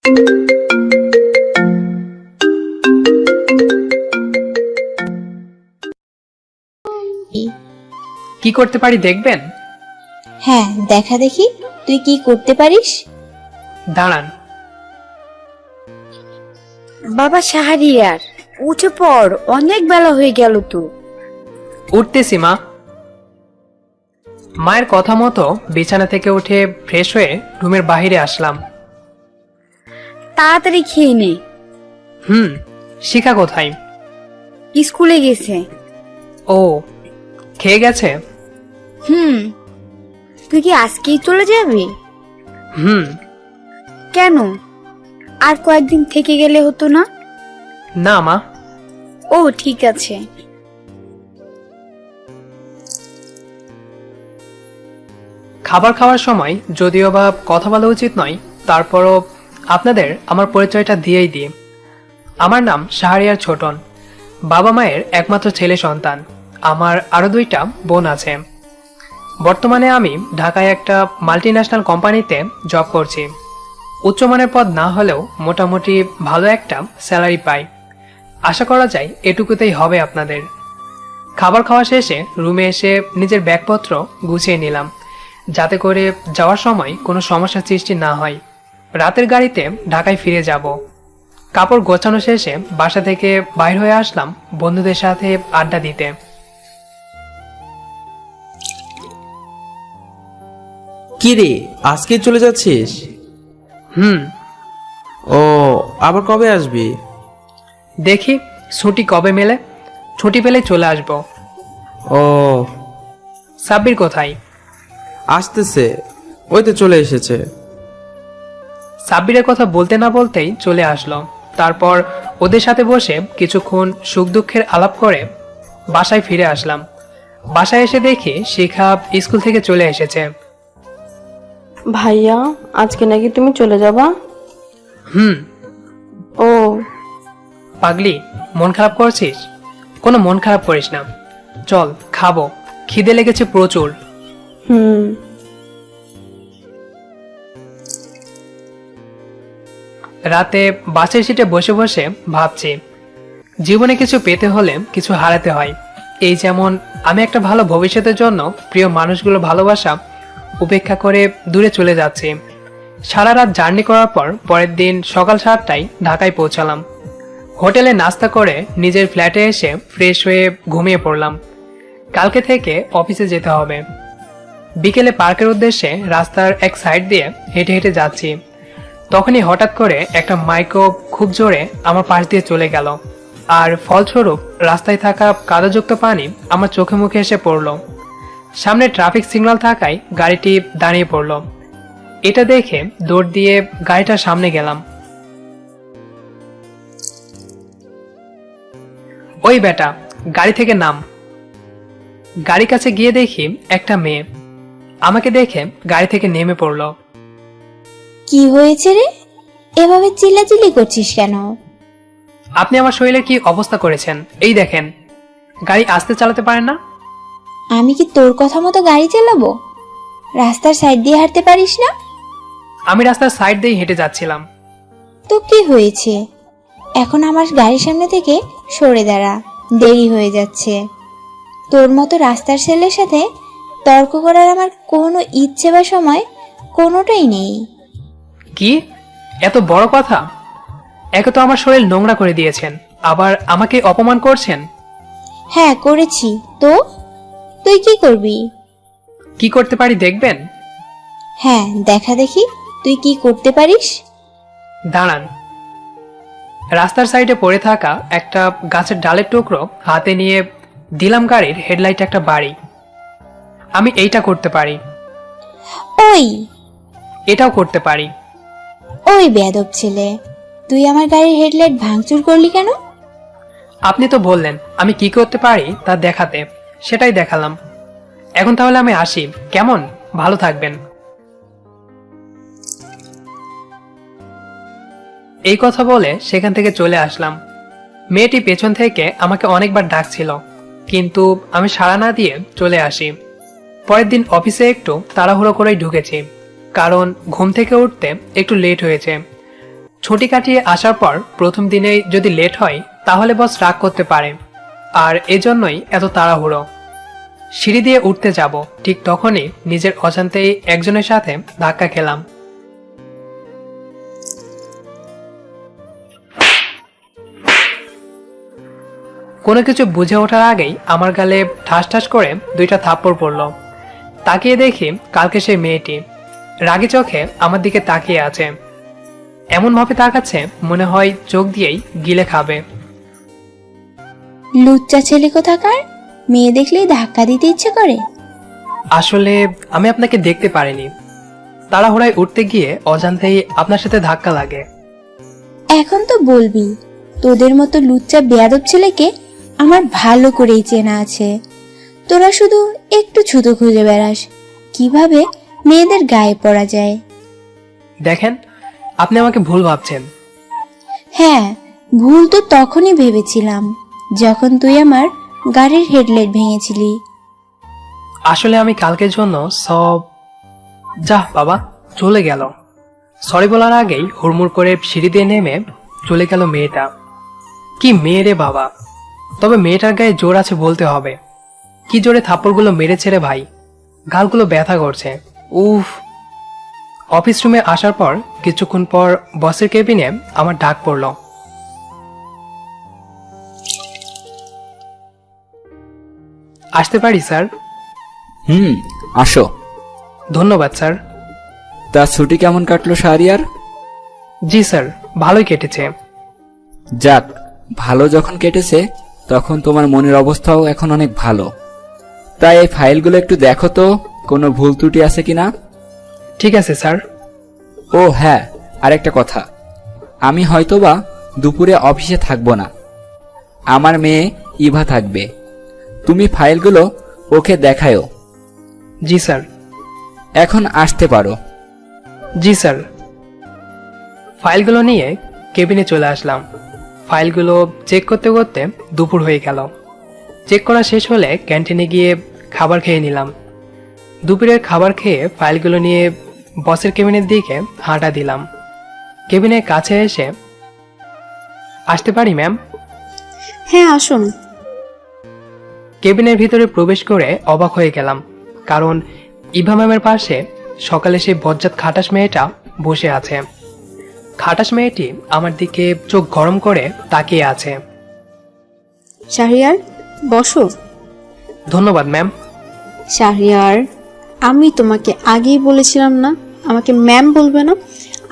কি করতে পারি দেখবেন? হ্যাঁ, দেখা দেখি তুই কি করতে পারিস। দাঁড়ান। বাবা শাহরিয়ার, উঠে পড়, অনেক বেলা হয়ে গেল তো। উঠতেছি মা। মায়ের কথা মতো বিছানা থেকে উঠে ফ্রেশ হয়ে রুমের বাইরে আসলাম। তাড়াতাড়ি খেয়ে নে। শিখা কোথায়? স্কুলে গেছে। ও, খেয়ে গেছে? তুই কি আজকেই চলে যাবি? হুম। কেন, আর কয়েকদিন থেকে গেলে হতো না? না মা। ও ঠিক আছে। খাবার খাওয়ার সময় যদিও বা কথা বলা উচিত নয়, তারপরও আপনাদের আমার পরিচয়টা দিয়েই দিই। আমার নাম শাহরিয়ার ছোটন। বাবা মায়ের একমাত্র ছেলে সন্তান। আমার আরো 2টা বোন আছে। বর্তমানে আমি ঢাকায় একটা মাল্টিন্যাশনাল কোম্পানিতে জব করছি। উচ্চমানের পদ না হলেও মোটামুটি ভালো একটা স্যালারি পাই। আশা করা যায় এটুকুতেই হবে আপনাদের। খাবার খাওয়া শেষে রুমে এসে নিজের ব্যাগপত্র গুছিয়ে নিলাম, যাতে করে যাওয়ার সময় কোনো সমস্যার সৃষ্টি না হয়। রাতের গাড়িতে ঢাকায় ফিরে যাব। কাপড় গোছানো শেষে বাসা থেকে বাইর হয়ে আসলাম বন্ধুদের সাথে আড্ডা দিতে। কি রে, আজকে চলে যাচ্ছিস? ও, আবার কবে আসবি? দেখি ছুটি কবে মেলে, ছুটি পেলে চলে আসব। ও, সাব্বির কোথায়? আসতেছে, ওই তো চলে এসেছে। সাব্বিরের কথা বলতে না বলতেই চলে আসলো। তারপর ওদের সাথে বসে কিছুক্ষণ সুখ দুঃখের আলাপ করে বাসায় ফিরে আসলাম। বাসায় এসে দেখি শিখা স্কুল থেকে চলে এসেছে। ভাইয়া, আজকে নাকি তুমি চলে যাবা? ও, পাগলি, মন খারাপ করছিস? কোনো মন খারাপ করিস না, চল খাবো, খিদে লেগেছে প্রচুর। রাতে বাসের সিটে বসে বসে ভাবছি, জীবনে কিছু পেতে হলে কিছু হারাতে হয়। এই যেমন আমি একটা ভালো ভবিষ্যতের জন্য প্রিয় মানুষগুলো ভালোবাসা উপেক্ষা করে দূরে চলে যাচ্ছি। সারা রাত জার্নি করার পর পরের দিন সকাল 7টায় ঢাকায় পৌঁছালাম। হোটেলে নাস্তা করে নিজের ফ্ল্যাটে এসে ফ্রেশ হয়ে ঘুমিয়ে পড়লাম। কালকে থেকে অফিসে যেতে হবে। বিকেলে পার্কের উদ্দেশ্যে রাস্তার এক সাইড দিয়ে হেঁটে হেঁটে যাচ্ছি। তখনই হঠাৎ করে একটা মাইক্রো খুব জোরে আমার পাশ দিয়ে চলে গেল, আর ফলস্বরূপ রাস্তায় থাকা কাদাযুক্ত পানি আমার চোখে মুখে এসে পড়ল। সামনে ট্রাফিক সিগন্যাল থাকায় গাড়িটি দাঁড়িয়ে পড়ল। এটা দেখে দৌড় দিয়ে গাড়িটার সামনে গেলাম। ওই বেটা, গাড়ি থেকে নাম। গাড়ির কাছে গিয়ে দেখি একটা মেয়ে আমাকে দেখে গাড়ি থেকে নেমে পড়ল। কি হয়েছে রে, এভাবে চিল্লাচিল্লি করছিস কেন? আপনি আমার শরীরের কি অবস্থা করেছেন, এই দেখেন। গাড়ি আস্তে চালাতে পারেন না? আমি কি তোর কথা মতো গাড়ি চালাবো? রাস্তার সাইড দিয়ে হাঁটতে পারিস না? আমি রাস্তার সাইড দিয়ে হেঁটে যাচ্ছিলাম। তো কি হয়েছে? এখন আমার গাড়ির সামনে থেকে সরে দাঁড়া, দেরি হয়ে যাচ্ছে। তোর মতো রাস্তার ছেলের সাথে তর্ক করার আমার কোনো ইচ্ছে বা সময় কোনোটাই নেই। কি এত বড় কথা? একে তো আমার শরীর নোংরা করে দিয়েছেন, আবার আমাকে অপমান করছেন। হ্যাঁ করেছি তো, তুই কি করবি? কি করতে পারি দেখবেন? হ্যাঁ, দেখা দেখি তুই কি করতে পারিস। দাঁড়ান। রাস্তার সাইডে পড়ে থাকা একটা গাছের ডালের টুকরো হাতে নিয়ে দিলাম গাড়ির হেডলাইট একটা বাড়ি। আমি এইটা করতে পারি, ওই এটাও করতে পারি। ওই বেয়াদব ছেলে, তুই আমার গাড়ির হেডলাইট ভাঙচুর করলি কেন? আপনি তো বললেন আমি কি করতে পারি তা দেখাতে, সেটাই দেখালাম। এখন তাহলে আমি আসি, কেমন? ভালো থাকবেন। এই কথা বলে সেখান থেকে চলে আসলাম। মেয়েটি পেছন থেকে আমাকে অনেকবার ডাকছিল, কিন্তু আমি সাড়া না দিয়ে চলে আসি। পরের দিন অফিসে একটু তাড়াহুড়ো করেই ঢুকেছি, কারণ ঘুম থেকে উঠতে একটু লেট হয়েছে। ছুটি কাটিয়ে আসার পর প্রথম দিনেই যদি লেট হয় তাহলে বস রাগ করতে পারে, আর এজন্যই এত তাড়াহুড়ো। সিঁড়ি দিয়ে উঠতে যাব, ঠিক তখনই নিজের অজান্তেই একজনের সাথে ধাক্কা খেলাম। কোনো কিছু বুঝে ওঠার আগেই আমার গালে ঠাস ঠাস করে 2টা থাপ্পড় পড়ল। তাকিয়ে দেখি কালকে সেই মেয়েটি রাগী চোখে আমার দিকে তাকিয়ে আছে। এমন ভাবে তাকাচ্ছে মনে হয় চোখ দিয়েই গিলে খাবে। লুচ্চা ছেলে কোথাকার, মেয়ে দেখলেই ধাক্কা দিতে ইচ্ছে করে। আসলে আমি আপনাকে দেখতে পারিনি, তাড়াহুড়ায় উঠতে গিয়ে অজান্তেই আপনার সাথে ধাক্কা লাগে। এখন তো বলবি, তোদের মতো লুচ্চা বেয়াদব ছেলেকে আমার ভালো করেই চেনা আছে। তোরা শুধু একটু ছুতো খুঁজে বেড়াস কিভাবে মেয়েদের গায়ে পড়া যায়। দেখেন, আপনি আমাকে ভুল ভাবছেন। হ্যাঁ, ভুল তো তখনই ভেবেছিলাম যখন তুই আমার গাড়ির হেডলাইট ভেঙেছিলি। আসলে আমি কালকের জন্য সব যা বাবা চলে গেল। সরি বলার আগেই হুড়মুড় করে সিঁড়ি দিয়ে নেমে চলে গেল মেয়েটা। কি মেয়ে রে বাবা, তবে মেয়েটার গায়ে জোর আছে বলতে হবে। কি জোরে থাপ্পড়গুলো মেরেছে রে ভাই, গালগুলো ব্যথা করছে। উফ। অফিস রুমে আসার পর কিছুক্ষণ পর বসের কেবিনে আমার ডাক পড়ল। আসতে পারি স্যার? আসো। ধন্যবাদ স্যার। তা ছুটি কেমন কাটলো শাহরিয়ার? জি স্যার, ভালোই কেটেছে। যাক, ভালো যখন কেটেছে তখন তোমার মনের অবস্থাও এখন অনেক ভালো। তাই এই ফাইলগুলো একটু দেখো তো, কোনো ভুল ত্রুটি আছে কিনা। ঠিক আছে স্যার। ও হ্যাঁ, আরেকটা কথা, আমি হয়তোবা দুপুরে অফিসে থাকবো না, আমার মেয়ে ইভা থাকবে। তুমি ফাইলগুলো ওকে দেখায়ো। জি স্যার। এখন আসতে পারো। জি স্যার। ফাইলগুলো নিয়ে কেবিনে চলে আসলাম। ফাইলগুলো চেক করতে করতে দুপুর হয়ে গেল। চেক করা শেষ হলে ক্যান্টিনে গিয়ে খাবার খেয়ে নিলাম। দুপুরের খাবার খেয়ে ফাইলগুলো নিয়ে বসের কেবিনের দিকে হাঁটা দিলাম। কেবিনের কাছে এসে, আসতে পারি ম্যাম? হ্যাঁ, আসুন। কেবিনের ভিতরে প্রবেশ করে অবাক হয়ে গেলাম, কারণ ইভা ম্যামের পাশে সকালে সেই বজ্জাত খাটাস মেয়েটা বসে আছে। খাটাস মেয়েটি আমার দিকে চোখ গরম করে তাকিয়ে আছে। শাহরিয়ার, বসো। ধন্যবাদ ম্যাম। শাহরিয়ার, আমি তোমাকে আগেই বলেছিলাম না আমাকে ম্যাম বলবে না,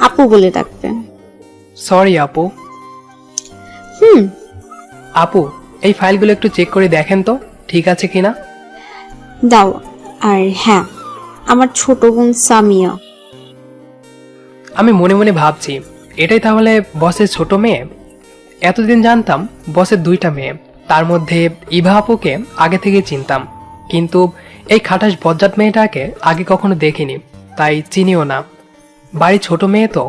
আপু বলে ডাকবে। সরি আপু। আপু, এই ফাইলগুলো একটু চেক করে দেখেন তো ঠিক আছে কিনা। দাও। আর হ্যাঁ, আমার ছোট বোন সামিয়া। আমি মনে মনে ভাবছি, এটাই তাহলে বসের ছোট মেয়ে। এতদিন জানতাম বসের 2টা মেয়ে, তার মধ্যে ইভা আপুকে আগে থেকে চিনতাম, কিন্তু এই খাটাস বজ্জাত মেয়েটাকে আগে কখনো দেখিনি, তাই চিনিও না। বাড়ি ছোট মেয়ে তো,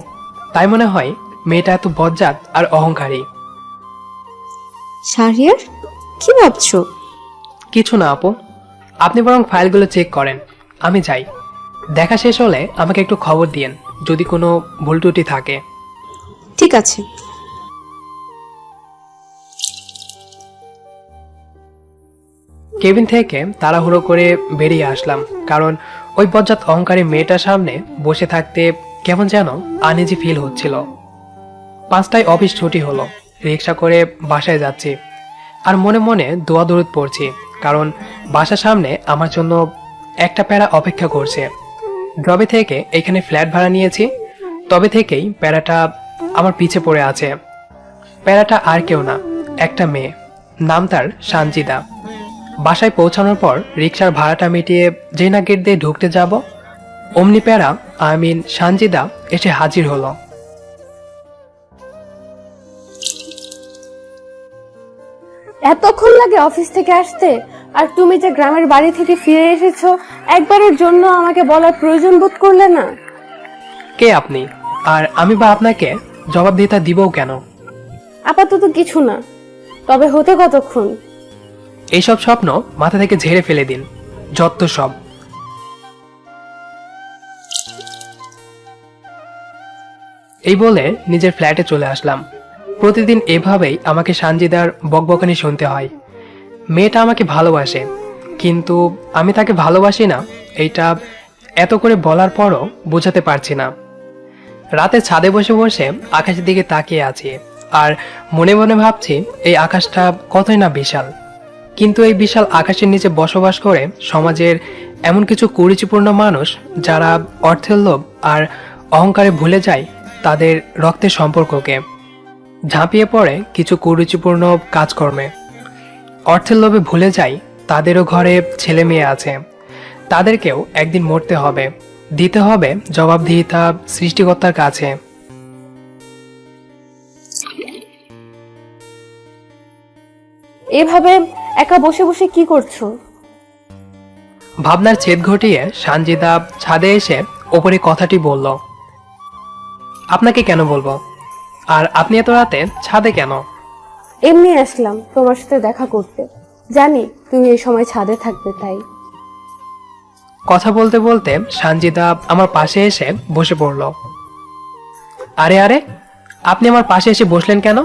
তাই মনে হয় মেয়েটা এত বজ্জাত আর অহংকারী। শাহরিয়ার, কি ভাবছো? কিছু না আপু, আপনি বরং ফাইলগুলো চেক করেন, আমি যাই। দেখা শেষ হলে আমাকে একটু খবর দিয়েন যদি কোনো ভুল ত্রুটি থাকে। ঠিক আছে। কেবিন থেকে তাড়াহুড়ো করে বেরিয়ে আসলাম, কারণ ওই বজ্জাত অহংকারী মেয়েটার সামনে বসে থাকতে কেমন যেন আনইজি ফিল হচ্ছিল। 5টায় অফিস ছুটি হলো, রিক্সা করে বাসায় যাচ্ছি আর মনে মনে দোয়া দরুদ পড়ছি, কারণ বাসার সামনে আমার জন্য একটা প্যারা অপেক্ষা করছে। যবে থেকে এখানে ফ্ল্যাট ভাড়া নিয়েছি তবে থেকেই প্যারাটা আমার পিছে পড়ে আছে। প্যারাটা আর কেউ না, একটা মেয়ে, নাম তার সানজিদা। বাসায় পৌঁছানোর পর রিক্সার ভাড়াটা মিটিয়ে যেই না গেট দিয়ে ঢুকতে যাব, অমনি প্যারা সানজিদা এসে হাজির হলো। এতক্ষণ লাগে অফিস থেকে আসতে, আর তুমি যে গ্রামের বাড়ি থেকে ফিরে এসেছো একবারের জন্য আমাকে বলার প্রয়োজন বোধ করলে না? কে আপনি, আর আমি বা আপনাকে জবাবদিহিতা দিবও কেন? আপাতত কিছু না, তবে হতে কতক্ষণ? এইসব স্বপ্ন মাথা থেকে ঝেড়ে ফেলে দিন, যত সব। এই বলে নিজের ফ্ল্যাটে চলে আসলাম। প্রতিদিন এভাবেই আমাকে সানজিদার বকবকানি শুনতে হয়। মেয়েটা আমাকে ভালোবাসে, কিন্তু আমি তাকে ভালোবাসি না, এইটা এত করে বলার পরও বোঝাতে পারছি না। রাতে ছাদে বসে বসে আকাশের দিকে তাকিয়ে আছি আর মনে মনে ভাবছি এই আকাশটা কতই না বিশাল। কিন্তু এই বিশাল আকাশের নিচে বসবাস করে সমাজের এমন কিছু কুরুচিপূর্ণ মানুষ যারা অর্থের লোভ আর অহংকারে ভুলে যায় তাদের রক্তের সম্পর্ককে, ঝাঁপিয়ে পড়ে কিছু কুরুচিপূর্ণ কাজকর্মে। অর্থের লোভে ভুলে যায় তাদেরও ঘরে ছেলে মেয়ে আছে, তাদেরকেও একদিন মরতে হবে, দিতে হবে জবাবদিহিতা সৃষ্টিকর্তার কাছে। এভাবে একা বসে বসে কি করছো? ভাবনার ছেদ ঘটিয়ে সানজিদা ছাদে এসে ওপরে কথাটি বলল। আপনাকে কেন বলবো? আর আপনি এত রাতে ছাদে কেন? এমনি আসলাম তোমার সাথে দেখা করতে, জানি তুমি এই সময় ছাদে থাকবে তাই। কথা বলতে বলতে সানজিদা আমার পাশে এসে বসে পড়ল। আরে আরে, আপনি আমার পাশে এসে বসলেন কেন?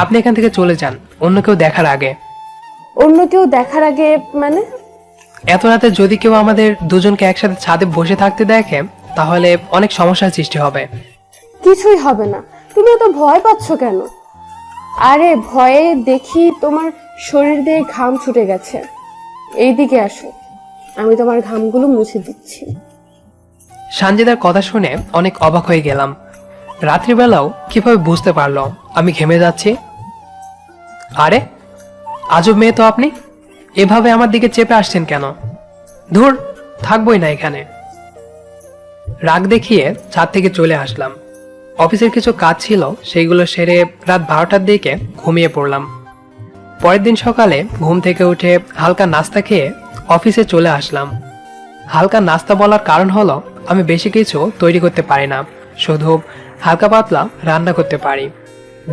আপনি এখান থেকে চলে যান অন্য কেউ দেখার আগে। অন্য কেউ দেখার আগে মানে? এত রাতে যদি কেউ আমাদের দুজনকে একসাথে ছাদে বসে থাকতে দেখে তাহলে অনেক সমস্যার সৃষ্টি হবে। কিছুই হবে না, তুমি এত ভয় পাচ্ছ কেন? আরে ভয়ে দেখি তোমার শরীর দিয়ে ঘাম ছুটে গেছে, এইদিকে আসো, আমি তোমার ঘামগুলো মুছে দিচ্ছি। সানজিদার কথা শুনে অনেক অবাক হয়ে গেলাম। রাত্রিবেলাও কিভাবে বুঝতে পারলো আমি ঘেমে যাচ্ছি? আরে আজব মেয়ে তো আপনি, এভাবে আমার দিকে চেপে আসছেন কেন? ধুর, থাকবোই না এখানে। রাগ দেখিয়ে ছাদ থেকে চলে আসলাম। অফিসের কিছু কাজ ছিল, সেইগুলো সেরে রাত 12টার দিকে ঘুমিয়ে পড়লাম। পরের দিন সকালে ঘুম থেকে উঠে হালকা নাস্তা খেয়ে অফিসে চলে আসলাম। হালকা নাস্তা বলার কারণ হলো আমি বেশি কিছু তৈরি করতে পারি না, শুধু হালকা পাতলা রান্না করতে পারি,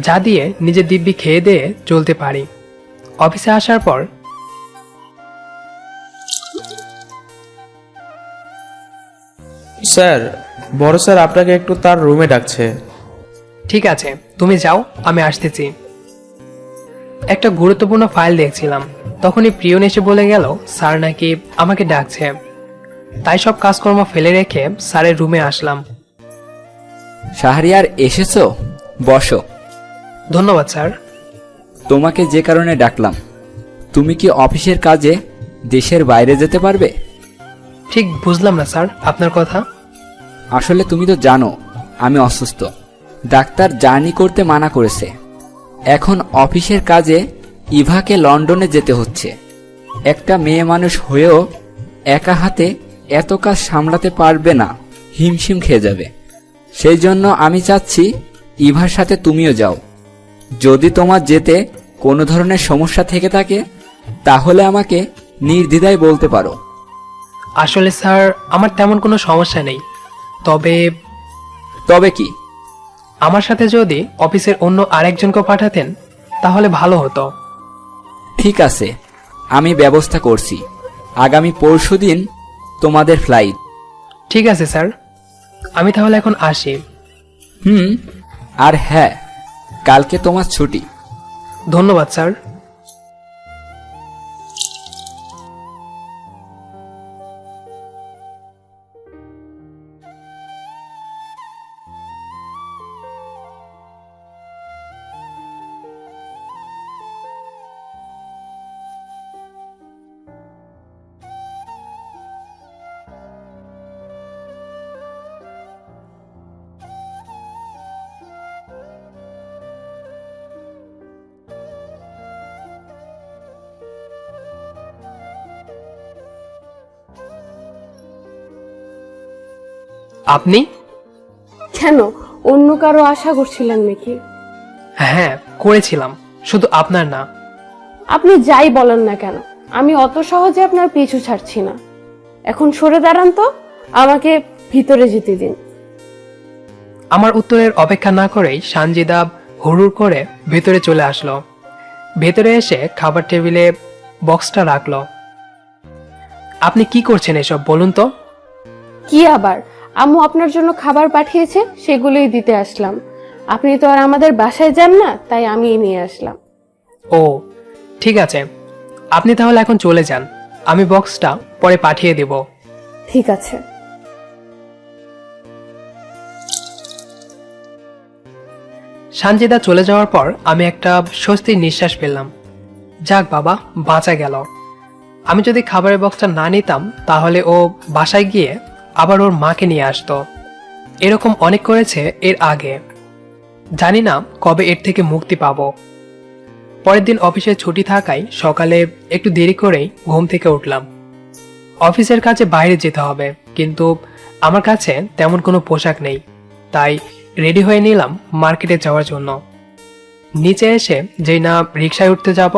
যা দিয়ে নিজের দিব্যি খেয়ে দিয়ে চলতে পারি। অফিসে আসার পর স্যার, বড় স্যার আপনাকে একটু তার রুমে ডাকছে। ঠিক আছে, তুমি যাও, আমি আসতেছি। একটা গুরুত্বপূর্ণ ফাইল দেখছিলাম, তখনই প্রিয়ন এসে বলে গেল স্যার নাকি আমাকে ডাকছে। তাই সব কাজকর্ম ফেলে রেখে স্যারের রুমে আসলাম। শাহরিয়ার এসেছো? বসো। ধন্যবাদ স্যার। তোমাকে যে কারণে ডাকলাম, তুমি কি অফিসের কাজে দেশের বাইরে যেতে পারবে? ঠিক বুঝলাম না স্যার আপনার কথা। আসলে তুমি তো জানো আমি অসুস্থ, ডাক্তার জার্নি করতে মানা করেছে। এখন অফিসের কাজে ইভাকে লন্ডনে যেতে হচ্ছে। একটা মেয়ে মানুষ হয়েও একা হাতে এত কাজ সামলাতে পারবে না, হিমশিম খেয়ে যাবে। সেই জন্য আমি চাচ্ছি ইভার সাথে তুমিও যাও। যদি তোমার যেতে কোনো ধরনের সমস্যা থেকে থাকে তাহলে আমাকে নির্দ্বিধায় বলতে পারো। আসলে স্যার আমার তেমন কোনো সমস্যা নেই, তবে তবে কি? আমার সাথে যদি অফিসের অন্য আরেকজনকে পাঠাতেন তাহলে ভালো হতো। ঠিক আছে, আমি ব্যবস্থা করছি। আগামী পরশুদিন তোমাদের ফ্লাইট। ঠিক আছে স্যার, আমি তাহলে এখন আসি। আর হ্যাঁ, কালকে তোমার ছুটি। ধন্যবাদ স্যার। আপনি? কেন, অন্য কারো আশা করছিলেন নাকি? হ্যাঁ করেছিলাম, শুধু আপনার না। আপনি যাই বলেন না কেন, আমি অত সহজে আপনার পিছু ছাড়ছি না। এখন সরে দাঁড়ান তো, আমাকে ভিতরে যেতে দিন। আমার উত্তরের অপেক্ষা না করেই সানজিদা হুড়ুড় করে ভেতরে চলে আসলো। ভেতরে এসে খাবার টেবিলে বক্সটা রাখলো। আপনি কি করছেন এসব বলুন তো? কি আবার, আম্মু আপনার জন্য খাবার পাঠিয়েছে, সেগুলোই দিতে আসলাম। আপনি তো আর আমাদের বাসায় যান না, তাই আমিই নিয়ে আসলাম। ও ঠিক আছে, আপনি তাহলে এখন চলে যান, আমি বক্সটা পরে পাঠিয়ে দেব। ঠিক আছে। সানজিদা চলে যাওয়ার পর আমি একটা স্বস্তির নিঃশ্বাস ফেললাম। যাক বাবা, বাঁচা গেল। আমি যদি খাবারের বক্সটা না নিতাম তাহলে ও বাসায় গিয়ে আবার ওর মাকে নিয়ে আসতো। এরকম অনেক করেছে এর আগে, জানি না কবে এর থেকে মুক্তি পাবো। পরের দিন অফিসে ছুটি থাকায় সকালে একটু দেরি করেই ঘুম থেকে উঠলাম। অফিসের কাজে বাইরে যেতে হবে, কিন্তু আমার কাছে তেমন কোনো পোশাক নেই, তাই রেডি হয়ে নিলাম মার্কেটে যাওয়ার জন্য। নিচে এসে যেই না রিকশায় উঠতে যাব,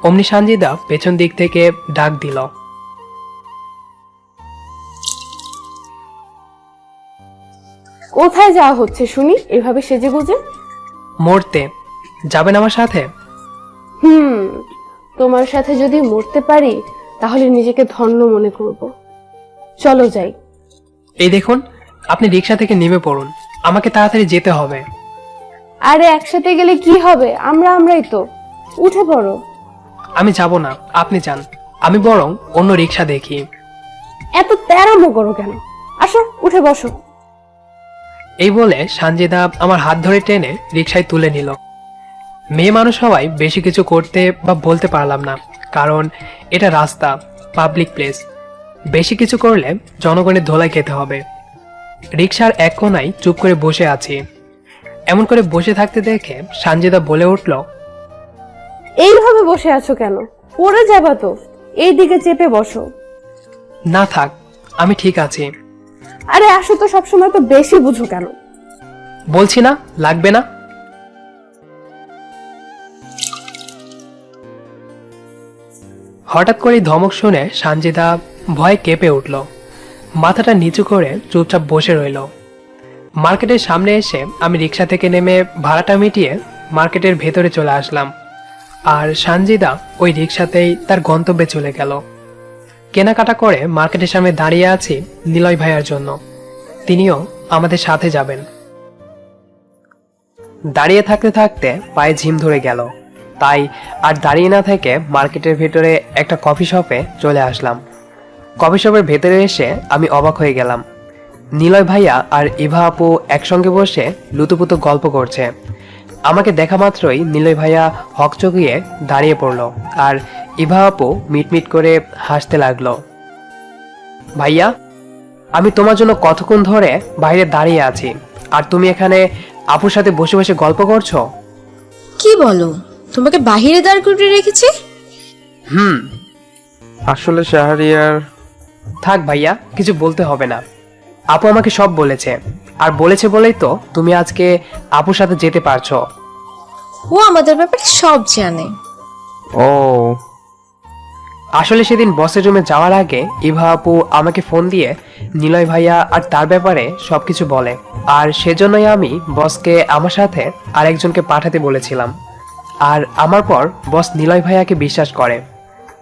অমনি সানজিদা পেছন দিক থেকে ডাক দিল। কোথায় যাওয়া হচ্ছে শুনি এভাবে সেজে গুজে? মরতে যাবেন আমার সাথে? তোমার সাথে যদি মরতে পারি তাহলে নিজেকে ধন্য মনে করব। চলো যাই। এই দেখুন, আপনি রিকশা থেকে নেমে পড়ুন, আমাকে তাড়াতাড়ি যেতে হবে। আরে একসাথে গেলে কি হবে, আমরাই তো। উঠে পড়ো। আমি যাব না, আপনি যান, আমি বরং অন্য রিকশা দেখি। এত তেরামো করো কেন? আসো, উঠে বসো। এই বলে সানজিদা আমার হাত ধরে টেনে রিকশায় তুলে নিল। মেয়ে মানুষ হওয়ায় বেশি কিছু করতে বা বলতে পারলাম না, কারণ এটা রাস্তা, পাবলিক প্লেস। বেশি কিছু করলে জনগণের ধোলাই খেতে হবে। রিকশার এক কোনায় চুপ করে বসে আছি। এমন করে বসে থাকতে দেখে সানজিদা বলে উঠল, এইভাবে বসে আছো কেন? পড়ে যাবা তো, এই দিকে চেপে বসো। না থাক, আমি ঠিক আছি। আরে আসো তো, সবসময় তো বেশি বুঝো কেন? বলছি না, লাগবে না। হঠাৎ করে ধমক শুনে সানজিদা ভয়ে কেঁপে উঠল, মাথাটা নিচু করে চুপচাপ বসে রইল। মার্কেটের সামনে এসে আমি রিকশা থেকে নেমে ভাড়াটা মিটিয়ে মার্কেটের ভেতরে চলে আসলাম, আর সানজিদা ওই রিকশাতেই তার গন্তব্যে চলে গেল। কেনাকাটা করে মার্কেটের সামনে দাঁড়িয়ে আছি নিলয় ভাইয়ার জন্য, তিনিও আমাদের সাথে যাবেন। দাঁড়িয়ে থাকতে থাকতে পায়ে ঝিম ধরে গেল, তাই আর দাঁড়িয়ে না থেকে মার্কেটের ভেতরে একটা কফি শপে চলে আসলাম। কফি শপের ভেতরে এসে আমি অবাক হয়ে গেলাম। নিলয় ভাইয়া আর ইভা আপু একসঙ্গে বসে লুতুপুতু গল্প করছে। আমাকে দেখা মাত্রই নিলয় ভাইয়া হকচকিয়ে দাঁড়িয়ে পড়ল, আর ইভা আপু মিটমিট করে হাসতে লাগলো। ভাইয়া, আমি তোমার জন্য কতক্ষণ ধরে বাইরে দাঁড়িয়ে আছি, আর তুমি এখানে আপুর সাথে বসে বসে গল্প করছো? কি বলো, তোমাকে বাহিরে দাঁড় করিয়ে রেখেছে? আসলে শাহরিয়ার, থাক ভাইয়া, কিছু বলতে হবে না। আপু আমাকে সব বলেছে, আর বলেছে বলেই তো তুমি আজকে আপুর সাথে যেতে পারছো। ও আমাদের ব্যাপারে সব জানে। ও আসলে সেদিন বসের রুমে যাওয়ার আগে ইভা আপু আমাকে ফোন দিয়ে নিলয় ভাইয়া আর তার ব্যাপারে সবকিছু বলে, আর সেজন্যই আমি বসকে আমার সাথে আরেকজনকে পাঠাতে বলেছিলাম। আর আমার পর বস নিলয় ভাইয়াকে বিশ্বাস করে,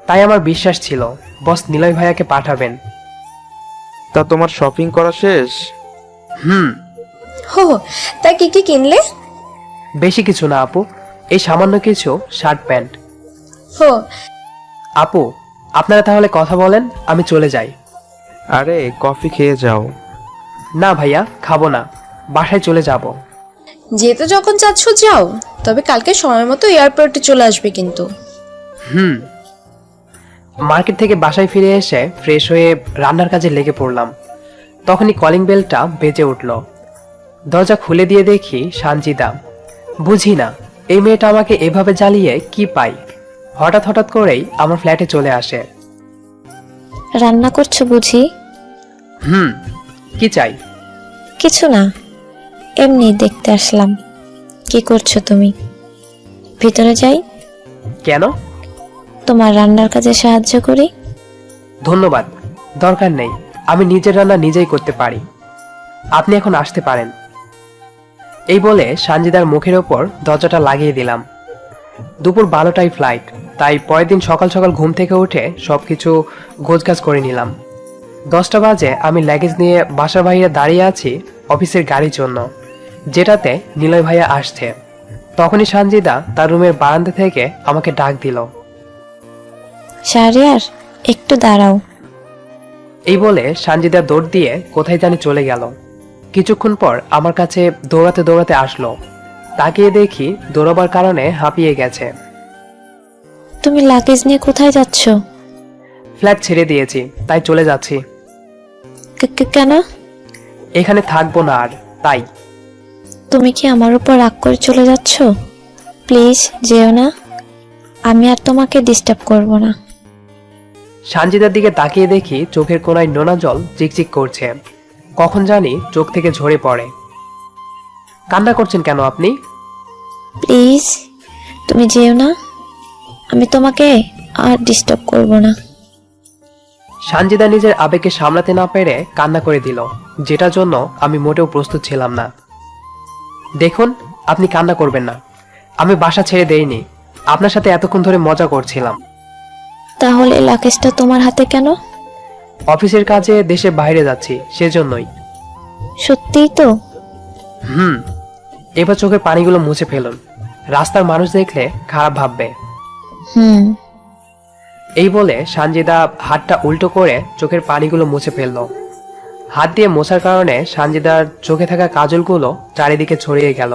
তাই আমার বিশ্বাস ছিল বস নিলয় ভাইয়াকে পাঠাবেন। তা তোমার শপিং করা শেষ? হো, তা কি কি কিনলে? বেশি কিছু না আপু, এই সামান্য কিছু শার্ট প্যান্ট। হো, আপু, আপনারা তাহলে কথা বলেন, আমি চলে যাই। আরে কফি খেয়ে যাও। না ভাইয়া, খাবো না, বাসায় চলে যাব। যেতে যখন চাচ্ছ যাও, তবে কালকে সময় মতো এয়ারপোর্টে চলে আসবে কিন্তু। মার্কেট থেকে বাসায় ফিরে এসে ফ্রেশ হয়ে রান্নার কাজে লেগে পড়লাম। তখনই কলিং বেলটা বেজে উঠল। দরজা খুলে দিয়ে দেখি সানজিদা। বুঝি না এই মেয়েটা আমাকে এভাবে জ্বালিয়ে কি পাই, হঠাৎ হঠাৎ করেই আমার ফ্ল্যাটে চলে আসে। রান্না করছো বুঝি? কি চাই? কিছু না, এমনি দেখতে আসলাম। কি করছো তুমি? ভিতরে যাই? কেন? তোমার রান্নার কাজে সাহায্য করি। ধন্যবাদ, দরকার নেই, আমি নিজের রান্না নিজেই করতে পারি। আপনি এখন আসতে পারেন। এই বলে সানজিদার মুখের ওপর দরজাটা লাগিয়ে দিলাম। দুপুর 12টায় ফ্লাইট, তাই পরের দিন সকাল সকাল ঘুম থেকে উঠে সবকিছু গোছগাছ করে নিলাম। 10টা বাজে আমি লাগেজ নিয়ে বাসার বাইরে দাঁড়িয়ে আছি অফিসের গাড়ির জন্য, যেটাতে নিলয় ভাইয়া আসছে। তখনই সানজিদা তার রুমের বারান্দা থেকে আমাকে ডাক দিল। শাহরিয়ার, একটু দাঁড়াও। এই বলে সানজিদা দৌড় দিয়ে কোথায় জানি চলে গেল। কিছুক্ষণ পর আমার কাছে দৌড়াতে দৌড়াতে আসলো। তাকিয়ে দেখি দৌড়াবার কারণে হাঁপিয়ে গেছে। তুমি লাগেজ নিয়ে কোথায় যাচ্ছ? ফ্ল্যাট ছেড়ে দিয়েছি, তাই চলে যাচ্ছি। কেন? এখানে থাকবো না আর, তাই। তুমি কি আমার উপর রাগ করে চলে যাচ্ছ? প্লিজ যেও না, আমি আর তোমাকে ডিস্টার্ব করব না। সানজিদার দিকে তাকিয়ে দেখি চোখের কোণায় নোনা জল চিকচিক করছে, কখন জানি চোখ থেকে ঝরে পড়ে। কান্না করছেন কেন আপনি? প্লিজ তুমি যেও না, আমি তোমাকে আর ডিস্টার্ব করব না। সানজিদা নিজের আবেগকে সামলাতে না পেরে কান্না করে দিল, যেটার জন্য আমি মোটেও প্রস্তুত ছিলাম না। দেখুন, আপনি কান্না করবেন না। আমি বাসা ছেড়ে দেইনি, আপনার সাথে এতক্ষণ ধরে মজা করছিলাম। তাহলে লাগেজটা তোমার হাতে কেন? অফিসের কাজে দেশের বাইরে যাচ্ছি, সেজন্যই। সত্যিই তো? এবার চোখের পানিগুলো মুছে ফেলুন, রাস্তার মানুষ দেখলে খারাপ ভাববে। এই বলে সানজিদা হাতটা উল্টো করে চোখের পানিগুলো মুছে ফেলল। হাত দিয়ে মোছার কারণে সানজিদার চোখে থাকা কাজলগুলো চারিদিকে ছড়িয়ে গেল।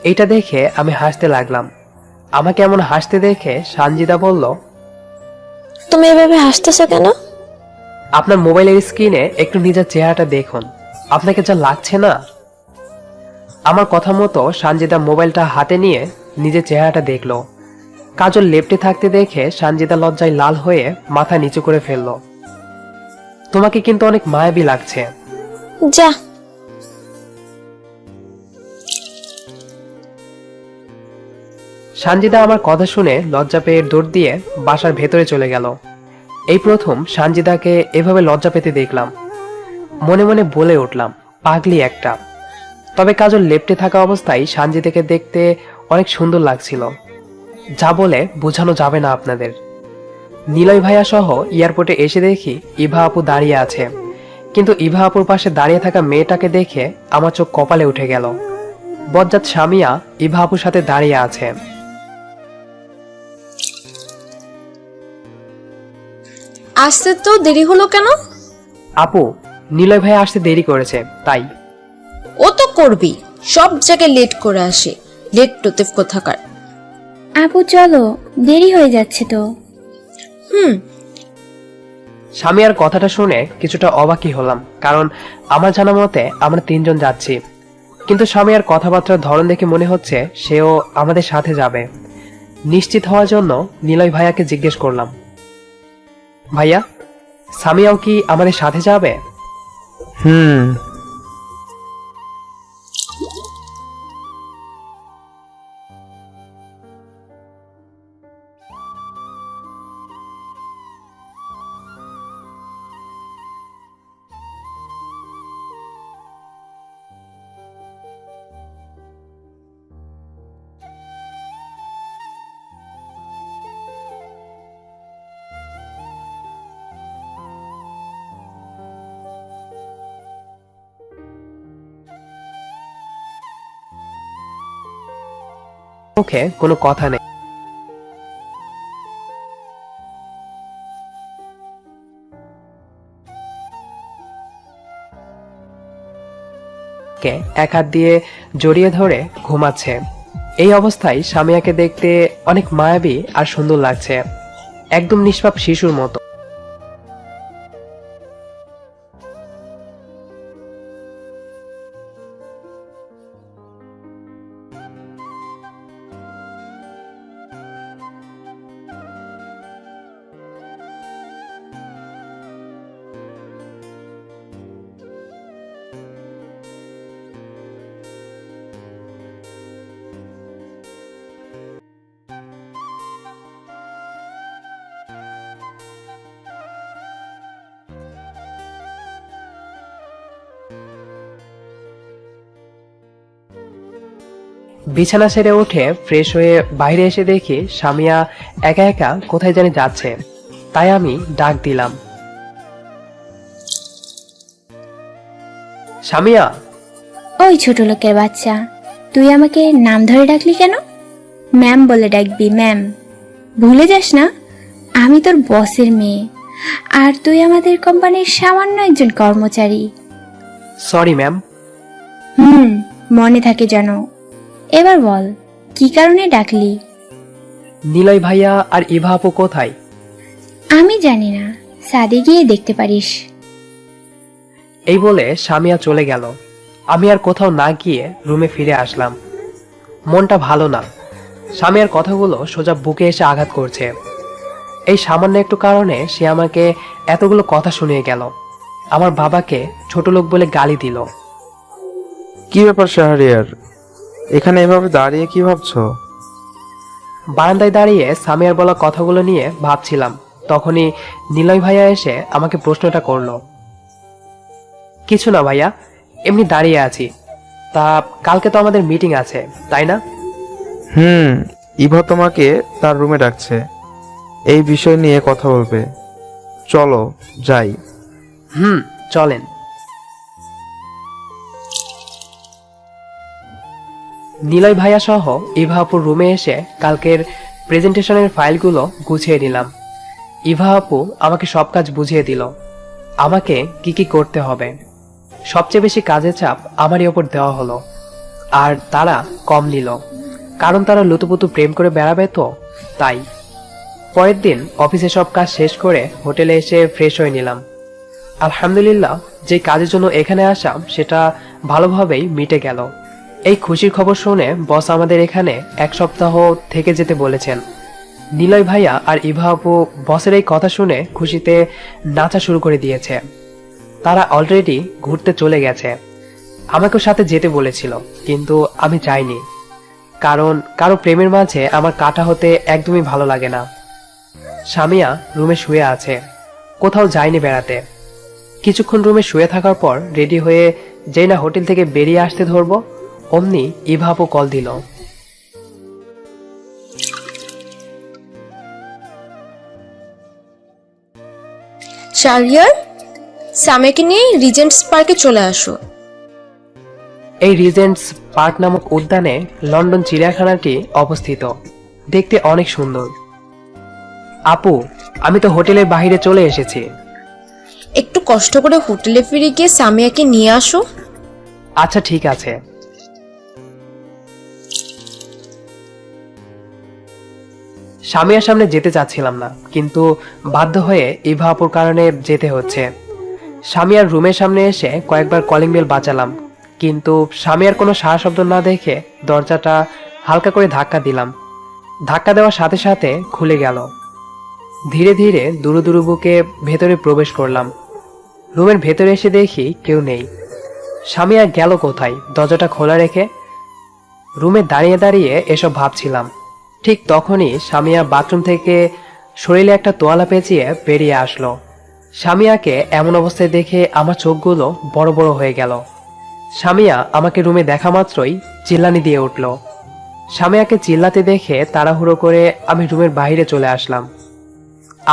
এইটা দেখে আমি হাসতে লাগলাম। আমাকে এমন হাসতে দেখে সানজিদা বলল, তুমি এভাবে হাসতেছো কেন? আপনার মোবাইলের স্ক্রিনে একটু নিজের চেহারাটা দেখুন, আপনাকে যা লাগছে না। আমার কথা মতো সানজিদা মোবাইলটা হাতে নিয়ে নিজের চেহারাটা দেখলো। কাজল লেপ্টে থাকতে দেখে সানজিদা লজ্জায় লাল হয়ে মাথা নিচু করে ফেলল। তোমাকে কিন্তু অনেক মায়াবী লাগছে। যা। সানজিদা আমার কথা শুনে লজ্জা পেয়ে দৌড় দিয়ে বাসার ভেতরে চলে গেল। এই প্রথম সানজিদাকে এভাবে লজ্জা পেতে দেখলাম। মনে মনে বলে উঠলাম, পাগলি একটা। তবে কাজল লেপ্টে থাকা অবস্থায় সানজিদাকে দেখতে অনেক সুন্দর লাগছিল, যা বলে বোঝানো যাবে না আপনাদের। নিলয় ভাইয়া সহ এয়ারপোর্টে এসে দেখি ইভা আপু দাঁড়িয়ে আছে, কিন্তু ইভা আপুর পাশে দাঁড়িয়ে থাকা মেয়েটাকে দেখে আমার চোখ কপালে উঠে গেল। বজ্জাত স্বামীয়া ইভা আপুর সাথে দাঁড়িয়ে আছে। আসতে তো দেরি হলো কেন? আপু, নিলয় ভাইয়া আসতে দেরি করেছে, তাই। ও তো করবি, সব জায়গায় লেট করে আসে, লেট টোতেফ কোথাকার। আপু চলো, দেরি হয়ে যাচ্ছে তো। স্বামীয়ার কথাটা শুনে কিছুটা অবাকই হলাম, কারণ আমার জানা মতে আমরা 3 জন যাচ্ছি। কিন্তু স্বামীয়ার কথাবার্তার ধরন দেখে মনে হচ্ছে সেও আমাদের সাথে যাবে। নিশ্চিত হওয়ার জন্য নিলয় ভাইয়াকে জিজ্ঞেস করলাম, ভাইয়া, সামিয়াও কি আমাদের সাথে যাবে? মুখে কোনো কথা নেই। এক হাত দিয়ে জড়িয়ে ধরে ঘুমাচ্ছে। এই অবস্থায় সামিয়াকে দেখতে অনেক মায়াবী আর সুন্দর লাগছে, একদম নিষ্পাপ শিশুর মতো। বিছানা ছেড়ে উঠে ফ্রেশ হয়ে বাইরে এসে দেখি সামিয়া একা একা কোথায় জানি যাচ্ছে, তাই আমি ডাক দিলাম। সামিয়া, ওই ছোট লোকের বাচ্চা, তুই আমাকে নাম ধরে ডাকলি কেন? ম্যাম বলে ডাকবি, ম্যাম। ভুলে যাস না আমি তোর বসের মেয়ে, আর তুই আমাদের কোম্পানির সামান্য একজন কর্মচারী। Sorry ma'am. মনে থাকে যেন। এবার বল, কি কারণে ডাকলি? নিলয় ভাইয়া আর ইভা আপু কোথায়? আমি জানি না, সাদে গিয়ে দেখতে পারিস। এই বলে সামিয়া চলে গেল। আমি আর কোথাও না গিয়ে রুমে ফিরে আসলাম। মনটা ভালো না। সামিয়ার কথাগুলো সোজা বুকে এসে আঘাত করছে। এই সামান্য একটু কারণে সে আমাকে এতগুলো কথা শুনিয়ে গেল। আমার বাবাকে ছোট লোক বলে গালি দিল। কি ব্যাপার শাহরিয়ার, এখানে এভাবে দাঁড়িয়ে কি ভাবছো? বারান্দায় দাঁড়িয়ে সামিয়ার বলা কথাগুলো নিয়ে ভাবছিলাম। তখনই নিলয় ভাইয়া এসে আমাকে প্রশ্নটা করলো। কিছু না ভাইয়া, এমনি দাঁড়িয়ে আছি। তা কালকে তো আমাদের মিটিং আছে, তাই না? ইভা তোমাকে তার রুমে ডাকছে, এই বিষয় নিয়ে কথা বলবে। চলো যাই। চলেন। নিলয় ভাইয়া সহ ইভা আপুর রুমে এসে কালকের প্রেজেন্টেশনের ফাইলগুলো গুছিয়ে নিলাম। ইভা আপু আমাকে সব কাজ বুঝিয়ে দিল, আমাকে কি কি করতে হবে। সবচেয়ে বেশি কাজের চাপ আমারই ওপর দেওয়া হলো, আর তারা কম নিল, কারণ তারা লুতুপুতু প্রেম করে বেড়াবে তো, তাই। পরের দিন অফিসে সব কাজ শেষ করে হোটেলে এসে ফ্রেশ হয়ে নিলাম। আলহামদুলিল্লাহ, যে কাজের জন্য এখানে আসা সেটা ভালোভাবেই মিটে গেল। এই খুশির খবর শুনে বস আমাদের এখানে 1 সপ্তাহ থেকে যেতে বলেছেন। নিলয় ভাইয়া আর ইভা আপু বসের এই কথা শুনে খুশিতে নাচা শুরু করে দিয়েছে। তারা অলরেডি ঘুরতে চলে গেছে। আমাকেও সাথে যেতে বলেছিল, কিন্তু আমি চাইনি, কারণ কারো প্রেমের মাঝে আমার কাটা হতে একদমই ভালো লাগে না। সামিয়া রুমে শুয়ে আছে, কোথাও যায়নি বেড়াতে। কিছুক্ষণ রুমে শুয়ে থাকার পর রেডি হয়ে যেই না হোটেল থেকে বেরিয়ে আসতে ধরবো, অমনি ইভা আপু কল দিল। শাহরিয়ার, সামিয়াকে নিয়ে রিজেন্টস পার্কে চলে আসো। এই রিজেন্টস পার্ক নামক উদ্যানে লন্ডন চিড়িয়াখানাটি অবস্থিত। দেখতে অনেক সুন্দর। আপু, আমি তো হোটেলের বাইরে চলে এসেছি। একটু কষ্ট করে হোটেলে ফিরে গিয়ে সামিয়াকে নিয়ে আসো। আচ্ছা ঠিক আছে। সামিয়ার সামনে যেতে চাচ্ছিলাম না, কিন্তু বাধ্য হয়ে ইভা আপুর কারণে যেতে হচ্ছে। সামিয়ার রুমের সামনে এসে কয়েকবার কলিং বেল বাজালাম, কিন্তু সামিয়ার কোনো সাড়া শব্দ না দেখে দরজাটা হালকা করে ধাক্কা দিলাম। ধাক্কা দেওয়ার সাথে সাথে খুলে গেল। ধীরে ধীরে দুরু দুরু বুকে ভেতরে প্রবেশ করলাম। রুমের ভেতরে এসে দেখি কেউ নেই। সামিয়া গেল কোথায় দরজাটা খোলা রেখে? রুমে দাঁড়িয়ে দাঁড়িয়ে এসব ভাবছিলাম। ঠিক তখনই সামিয়া বাথরুম থেকে শরীরে একটা তোয়ালা পেঁচিয়ে বেরিয়ে আসলো। সামিয়াকে এমন অবস্থায় দেখে আমার চোখগুলো বড় বড় হয়ে গেল। সামিয়া আমাকে রুমে দেখা মাত্রই চিল্লানি দিয়ে উঠল। সামিয়াকে চিল্লাতে দেখে তাড়াহুড়ো করে আমি রুমের বাইরে চলে আসলাম।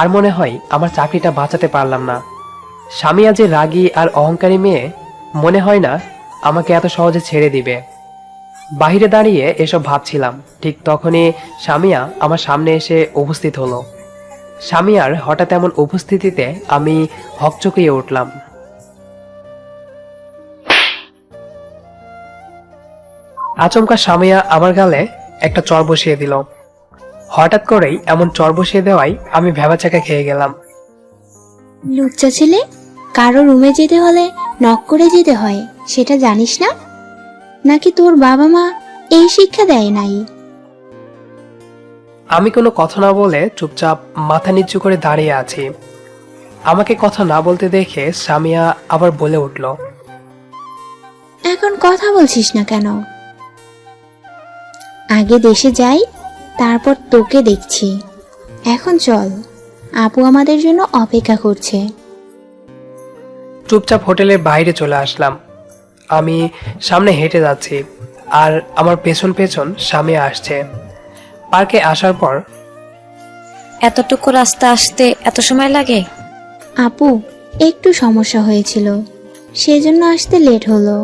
আর মনে হয় আমার চাকরিটা বাঁচাতে পারলাম না। সামিয়া যে রাগী আর অহংকারী মেয়ে, মনে হয় না আমাকে এত সহজে ছেড়ে দিবে। বাহিরে দাঁড়িয়ে এসব ভাবছিলাম, ঠিক তখনই সামিয়া আমার সামনে এসে উপস্থিত হলো। সামিয়ার হঠাৎ এমন উপস্থিতিতে আমি হকচকিয়ে উঠলাম। আচমকা সামিয়া আমার গালে একটা চড় বসিয়ে দিল। হঠাৎ করেই এমন চড় বসিয়ে দেওয়ায় আমি ভ্যাবাচাকা খেয়ে গেলাম। লুচ্চা ছেলে, কারো রুমে যেতে হলে নক করে যেতে হয়, সেটা জানিস না? নাকি তোর বাবা মা এই শিক্ষা দেয় নাই? আমি কোনো কথা না বলে চুপচাপ মাথা নিচু করে দাঁড়িয়ে আছি। আমাকে কথা না বলতে দেখে সামিয়া আবার বলে উঠল, এখন কথা বলছিস না কেন? আগে দেশে যাই, তারপর তোকে দেখছি। এখন চল, আপু আমাদের জন্য অপেক্ষা করছে। চুপচাপ হোটেলের বাইরে চলে আসলাম। আমি সামনে হেঁটে যাচ্ছি, আর আমার পেছন পেছন সামিয়া আসছে। পার্কে আসার পর এতটুকু রাস্তা আসতে এত সময় লাগে? আপু, একটু সমস্যা হয়েছিল, সেজন্য আসতে লেট হলো।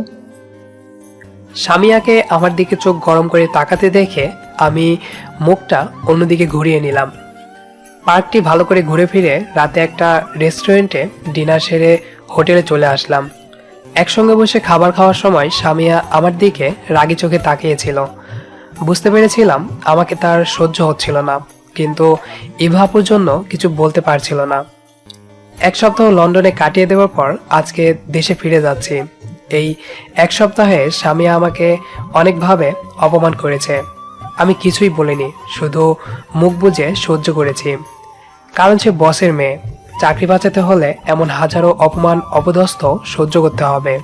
সামিয়াকে আমার দিকে চোখ গরম করে তাকাতে দেখে আমি মুখটা অন্যদিকে ঘুরিয়ে নিলাম। পার্কটি ভালো করে ঘুরে ফিরে রাতে একটা রেস্টুরেন্টে ডিনার সেরে হোটেলে চলে আসলাম। একসঙ্গে বসে খাবার খাওয়ার সময় সামিয়া আমার দিকে রাগী চোখে তাকিয়েছিল। বুঝতে পেরেছিলাম আমাকে তার সহ্য হচ্ছিল না, কিন্তু ইভা আপুর জন্য কিছু বলতে পারছিল না। এক সপ্তাহ লন্ডনে কাটিয়ে দেওয়ার পর আজকে দেশে ফিরে যাচ্ছি। এই এক সপ্তাহে সামিয়া আমাকে অনেকভাবে অপমান করেছে। আমি কিছুই বলিনি, শুধু মুখ বুজে সহ্য করেছি। কারণ সে বসের মেয়ে, চাকরি বাঁচাতে হলে এমন হাজারো অপমান অপদস্থ সহ্য করতে হবে।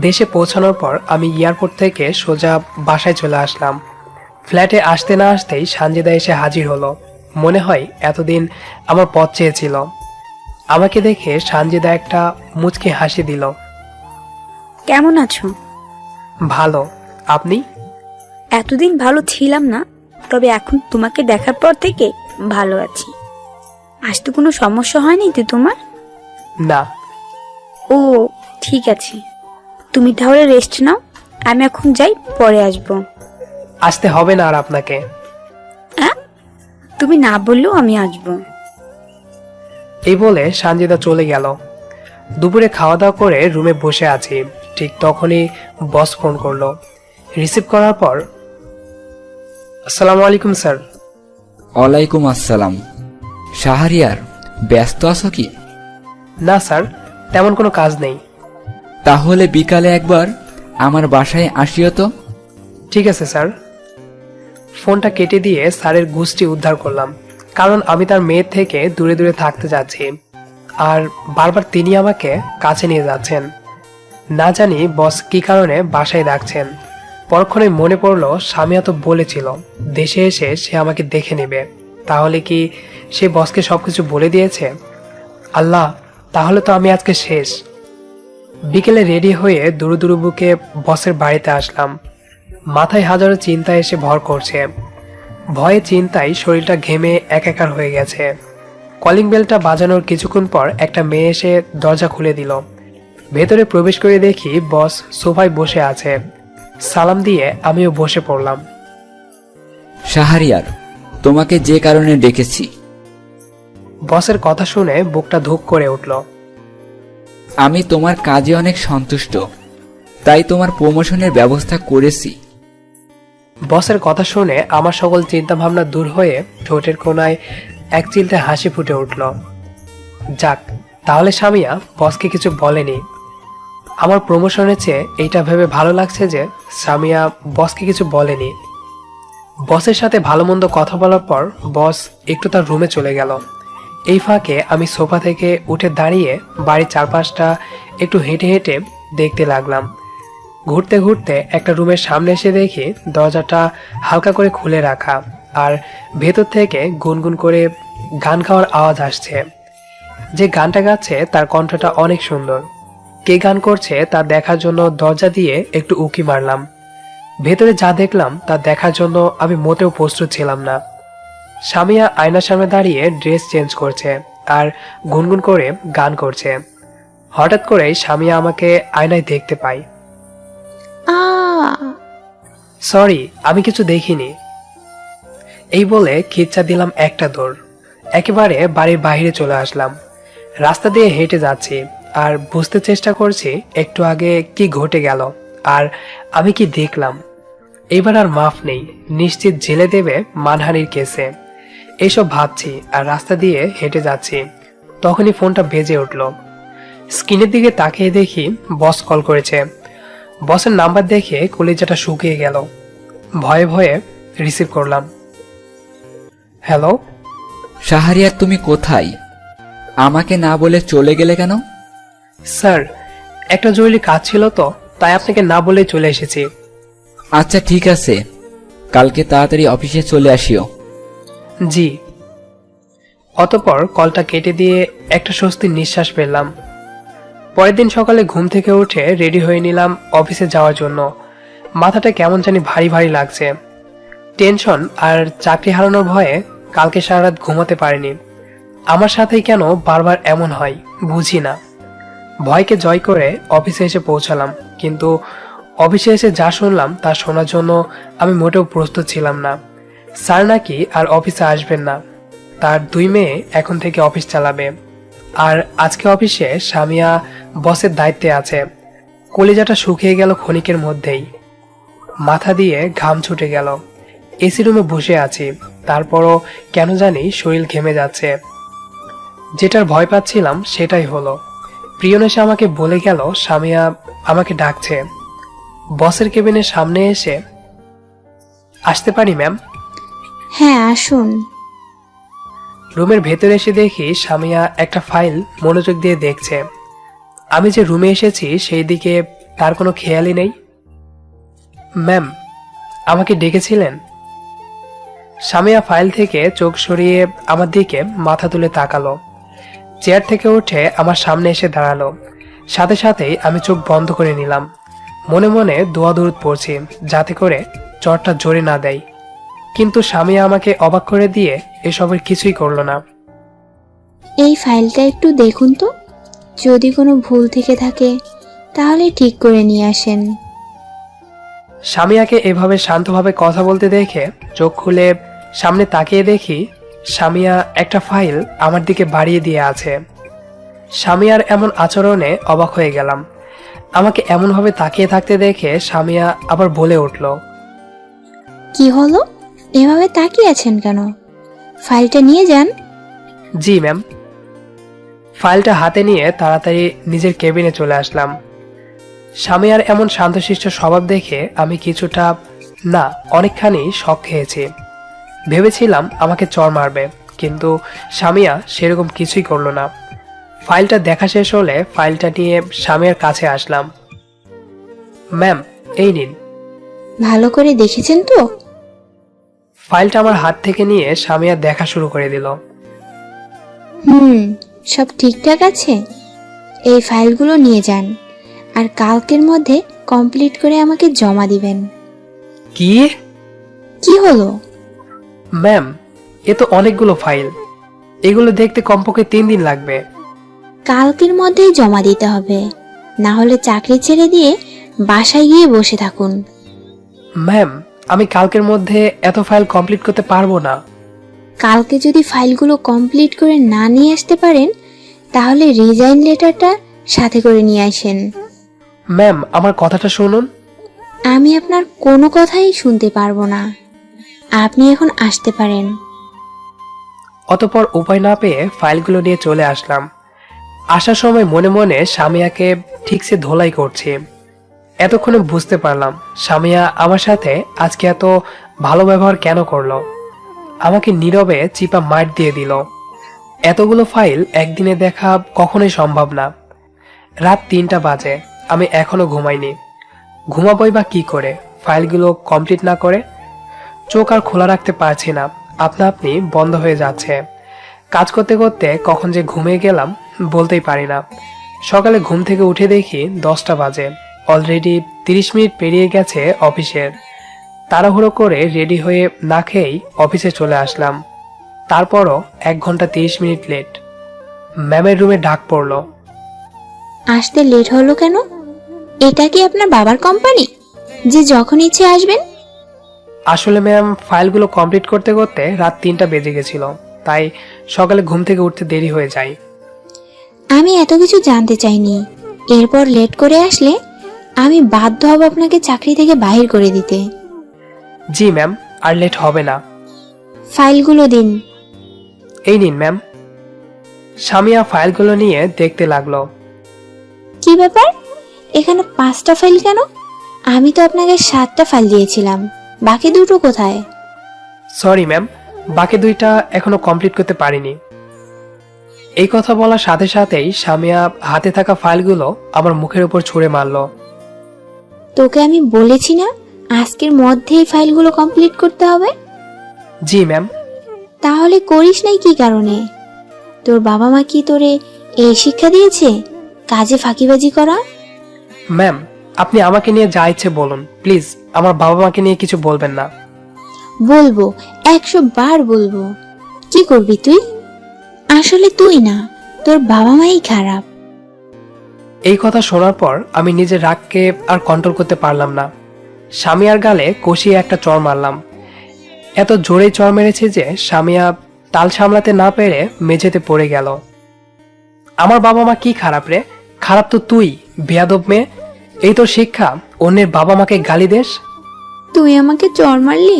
দেশে পৌঁছানোর পর আমি এয়ারপোর্ট থেকে সোজা বাসায় চলে আসলাম। ফ্ল্যাটে আসতে না আসতেই সানজিদা এসে হাজির হলো। মনে হয় এতদিন আমার পথ চেয়েছিল। আমাকে দেখে সানজিদা একটা মুচকি হাসি দিল। কেমন আছো? ভালো, আপনি? এতদিন ভালো ছিলাম না, তবে এখন তোমাকে দেখার পর থেকে ভালো আছি। আজ তো কোনো সমস্যা হয়নি তো তোমার? না। ও ঠিক আছে, তুমি তাহলে রেস্ট নাও, আমি এখন যাই, পরে আসবো। আসতে হবে না আর আপনাকে। তুমি না বললেও আমি আসবো। এই বলে সানজিদা চলে গেল। দুপুরে খাওয়া দাওয়া করে রুমে বসে আছি, ঠিক তখনই বস ফোন করলো। রিসিভ করার পর, আসসালামু আলাইকুম স্যার। ওয়ালাইকুম আসসালাম। শাহরিয়ার, ব্যস্ত আছো কি? না স্যার, তেমন কোনো কাজ নেই। তাহলে বিকালে একবার আমার বাসায় আসিও তো। ঠিক আছে স্যার। ফোনটা কেটে দিয়ে স্যারের গুষ্টি উদ্ধার করলাম, কারণ আমি তার মেয়ের থেকে দূরে দূরে থাকতে যাচ্ছি, আর বারবার তিনি আমাকে কাছে নিয়ে যাচ্ছেন। না জানি বস কি কারণে বাসায় ডাকছেন। পরক্ষণে মনে পড়লো সামিয়া তো বলেছিল দেশে এসে সে আমাকে দেখে নেবে। তাহলে কি সে বসকে সবকিছু বলে দিয়েছে? আল্লাহ, তাহলে তো আমি আজকে শেষ। বিকেলে রেডি হয়ে দুরু দুরু বুকে বসের বাড়িতে আসলাম। মাথায় হাজারো চিন্তা এসে ভর করছে। ভয়ে চিন্তায় শরীরটা ঘেমে একাকার হয়ে গেছে। কলিং বেলটা বাজানোর কিছুক্ষণ পর একটা মেয়ে এসে দরজা খুলে দিল। ভেতরে প্রবেশ করে দেখি বস সোফায় বসে আছে। সালাম দিয়ে আমিও বসে পড়লাম। শাহরিয়ার, তোমাকে যে কারণে ডেকেছি। বসের কথা শুনে বুকটা ধুক করে উঠল। আমি তোমার কাজে অনেক সন্তুষ্ট, তাই তোমার প্রমোশনের ব্যবস্থা করেছি। বসের কথা শুনে আমার সকল চিন্তা ভাবনা দূর হয়ে ঠোঁটের কোণায় এক চিলতে হাসি ফুটে উঠল। যাক, তাহলে সামিয়া বসকে কিছু বলেনি। আমার প্রমোশনের চেয়ে এইটা ভেবে ভালো লাগছে যে সামিয়া বসকে কিছু বলেনি। বসের সাথে ভালো মন্দ কথা বলার পর বস একটু তার রুমে চলে গেল। এই ফাঁকে আমি সোফা থেকে উঠে দাঁড়িয়ে বাড়ির চারপাশটা একটু হেঁটে হেঁটে দেখতে লাগলাম। ঘুরতে ঘুরতে একটা রুমের সামনে এসে দেখি দরজাটা হালকা করে খুলে রাখা, আর ভেতর থেকে গুনগুন করে গান গাওয়ার আওয়াজ আসছে। যে গানটা গাচ্ছে তার কণ্ঠটা অনেক সুন্দর। কে গান করছে তা দেখার জন্য দরজা দিয়ে একটু উকি মারলাম। ভেতরে যা দেখলাম তা দেখার জন্য আমি মোটেও প্রস্তুত ছিলাম না। সামিয়া আয়নার সামনে দাঁড়িয়ে ড্রেস চেঞ্জ করছে আর গুনগুন করে গান করছে। হঠাৎ করেই সামিয়া আমাকে আয়নায় দেখতে পাই। সরি, আমি কিছু দেখিনি। এই বলে খিচ্চা দিলাম একটা দৌড়। একেবারে বাড়ির বাইরে চলে আসলাম। রাস্তা দিয়ে হেঁটে যাচ্ছি আর বুঝতে চেষ্টা করছি একটু আগে কি ঘটে গেল আর আমি কি দেখলাম। এবার আর মাফ নেই, নিশ্চিত জেলে দেবে মানহানির কেসে। এইসব ভাবছি আর রাস্তা দিয়ে হেঁটে যাচ্ছি। তখনই ফোনটা বেজে উঠল। স্ক্রিনের দিকে তাকিয়ে দেখি বস কল করেছে। বসের নাম্বার দেখে কলিজাটা শুকিয়ে গেল। ভয়ে ভয়ে রিসিভ করলাম। হ্যালো। শাহরিয়ার, তুমি কোথায়? আমাকে না বলে চলে গেলে কেন? স্যার, একটা জরুরি কাজ ছিল তো, তাই আপনাকে না বলেই চলে এসেছি। আচ্ছা ঠিক আছে, কালকে তাড়াতাড়ি অফিসে চলে আসিও। জি। অতঃপর কলটা কেটে দিয়ে একটা স্বস্তির নিঃশ্বাস ফেললাম। পরের দিন সকালে ঘুম থেকে উঠে রেডি হয়ে নিলাম অফিসে যাওয়ার জন্য। মাথাটা কেমন জানি ভারী ভারী লাগছে। টেনশন আর চাকরি হারানোর ভয়ে কালকে সারা রাত ঘুমাতে পারিনি। আমার সাথেই কেন বারবার এমন হয় বুঝি না। ভয়কে জয় করে অফিসে এসে পৌঁছালাম, কিন্তু অফিসে এসে যা শুনলাম তা শোনার জন্য আমি মোটেও প্রস্তুত ছিলাম না। স্যার নাকি আর অফিসে আসবেন না, তার 2 মেয়ে এখন থেকে অফিস চালাবে। আর আজকে অফিসে সামিয়া বসের দায়িত্বে আছে। কলিজাটা শুকিয়ে গেল ক্ষণিকের মধ্যেই, মাথা দিয়ে ঘাম ছুটে গেল। এসি রুমে বসে আছি, তারপরও কেন জানি শরীর ঘেমে যাচ্ছে। যেটার ভয় পাচ্ছিলাম সেটাই হলো। প্রিয়ন এসে আমাকে বলে গেল সামিয়া আমাকে ডাকছে। বসের কেবিনের সামনে এসে, আসতে পারি ম্যাম? হ্যাঁ আসুন। রুমের ভেতরে এসে দেখি সামিয়া একটা ফাইল মনোযোগ দিয়ে দেখছে। আমি যে রুমে এসেছি সেই দিকে তার কোনো খেয়ালই নেই। ম্যাম, আমাকে ডেকেছিলেন? সামিয়া ফাইল থেকে চোখ সরিয়ে আমার দিকে মাথা তুলে তাকালো। চেয়ার থেকে উঠে আমার সামনে এসে দাঁড়ালো। সাথে সাথেই আমি চোখ বন্ধ করে নিলাম। মনে মনে দোয়া দরুদ পড়ছি যাতে করে জ্বরটা জোরে না দেয়। কিন্তু সামিয়া আমাকে অবাক করে দিয়ে এসবের কিছুই করলো না। এই ফাইলটা একটু দেখুন তো, যদি কোনো ভুল থেকে থাকে তাহলে ঠিক করে নিয়ে আসেন। সামিয়াকে এভাবে শান্তভাবে কথা বলতে দেখে চোখ খুলে সামনে তাকিয়ে দেখি সামিয়া একটা ফাইল আমার দিকে বাড়িয়ে দিয়ে আছে। সামিয়ার এমন আচরণে অবাক হয়ে গেলাম। আমাকে এমনভাবে তাকিয়ে থাকতে দেখে সামিয়া আবার বলে উঠল, কি হলো, এভাবে তাকিয়ে আছেন কেন? ফাইলটা নিয়ে যান। জি ম্যাম। ফাইলটা হাতে নিয়ে তাড়াতাড়ি নিজের কেবিনে চলে আসলাম। সামিয়ার এমন শান্তশিষ্ট স্বভাব দেখে আমি কিছুটা না অনেকখানি শক খেয়েছি। ভেবেছিলাম আমাকে চড় মারবে, কিন্তু সামিয়া সেরকম কিছুই করলো না। ফাইলটা দেখা শেষ হলে ফাইলটা নিয়ে সামিয়ার কাছে আসলাম। ম্যাম, এই নিন। ভালো করে দেখেছেন তো? ফাইলটা আমার হাত থেকে নিয়ে সামিয়া দেখা শুরু করে দিল। সব ঠিকঠাক আছে। এই ফাইলগুলো নিয়ে যান আর কালকের মধ্যে কমপ্লিট করে আমাকে জমা দিবেন। কি? কি হলো? ম্যাম, এ তো অনেকগুলো ফাইল, এগুলো দেখতে কমপক্ষে 3 দিন লাগবে। কালকের মধ্যেই জমা দিতে হবে, না হলে চাকরি ছেড়ে দিয়ে বাসায় গিয়ে বসে থাকুন। ম্যাম, আমি কালকের মধ্যে এত ফাইল কমপ্লিট করতে পারবো না। কালকে যদি ফাইলগুলো কমপ্লিট করে না নিয়ে আসতে পারেন তাহলে রিজাইন লেটারটা সাথে করে নিয়ে আসেন। ম্যাম, আমার কথাটা শুনুন। আমি আপনার কোনো কথাই শুনতে পারবো না। আপনি এখন আসতে পারেন। অতঃপর উপায় না পেয়ে ফাইলগুলো নিয়ে চলে আসলাম। আসার সময় মনে মনে সামিয়াকে ঠিকসে ধোলাই করছি। এতক্ষণে বুঝতে পারলাম সামিয়া আমার সাথে আজকে এত ভালো ব্যবহার কেন করলো। আমাকে নীরবে চিপা মার দিয়ে দিল। এতগুলো ফাইল একদিনে দেখা কখনোই সম্ভব না। রাত 3টা বাজে, আমি এখনো ঘুমাইনি। ঘুমাবই বা কি করে ফাইলগুলো কমপ্লিট না করে? চোখ আর খোলা রাখতে পারছি না, আপনা আপনি বন্ধ হয়ে যাচ্ছে। কাজ করতে করতে কখন যে ঘুমিয়ে গেলাম বলতেই পারি না। সকালে ঘুম থেকে উঠে দেখি 10টা বাজে। অলরেডি 30 মিনিট পেরিয়ে গেছে অফিসের। তাড়াহুড়ো করে রেডি হয়ে না খেয়েই অফিসে চলে আসলাম। তারপরও 1 ঘন্টা 30 মিনিট লেট। ম্যামের রুমে ডাক পড়লো। আসতে লেট হলো কেন? এটা কি আপনার বাবার কোম্পানি যে যখন ইচ্ছে আসবেন? আসলে ম্যাম, ফাইলগুলো কমপ্লিট করতে করতে রাত 3টা বেজে গেছিল, তাই সকালে ঘুম থেকে উঠতে দেরি হয়ে যায়। আমি এত কিছু জানতে চাইনি। এরপর লেট করে আসলে আমি বাধ্য হব আপনাকে চাকরি থেকে বাহির করে দিতে। জি ম্যাম, আর লেট হবে না। ফাইলগুলো দিন। এই নিন ম্যাম। সামিয়া ফাইলগুলো নিয়ে দেখতে লাগলো। কি ব্যাপার, এখানে 5টা ফাইল কেন? আমি তো আপনাকে 7টা ফাইল দিয়েছিলাম, বাকি দুটো কোথায়? সরি ম্যাম, বাকি 2টা এখনো কমপ্লিট করতে পারিনি। এই কথা বলার সাথে সাথেই সামিয়া হাতে থাকা ফাইলগুলো আমার মুখের উপর ছুঁড়ে মারলো। তোকে আমি বলেছি না আজকের মধ্যেই ফাইলগুলো কমপ্লিট করতে হবে? জি ম্যাম। তাহলে করিস নাই কি কারণে? তোর বাবা মা কি তোরে এই শিক্ষা দিয়েছে, কাজে ফাঁকিবাজি করা? ম্যাম, আপনি আমাকে নিয়ে যা ইচ্ছে বলুন, প্লিজ আমার বাবা মাকে নিয়ে কিছু বলবেন না। বলবো, 100 বার বলবো। কি করবি তুই? আসলে তুই না, তোর বাবা মাই খারাপ। এই কথা শোনার পর আমি নিজের রাগকে আর কন্ট্রোল করতে পারলাম না। সামিয়ার গালে কষিয়ে একটা চড় মারলাম। এত জোরে চড় মেরেছে যে সামিয়া তাল সামলাতে না পেরে মেঝেতে পড়ে গেল। আমার বাবা মা কি খারাপ রে? খারাপ তো তুই, বেয়াদব মেয়ে। এই তোর শিক্ষা, অন্যের বাবা মাকে গালি দেস? তুই আমাকে চর মারলি?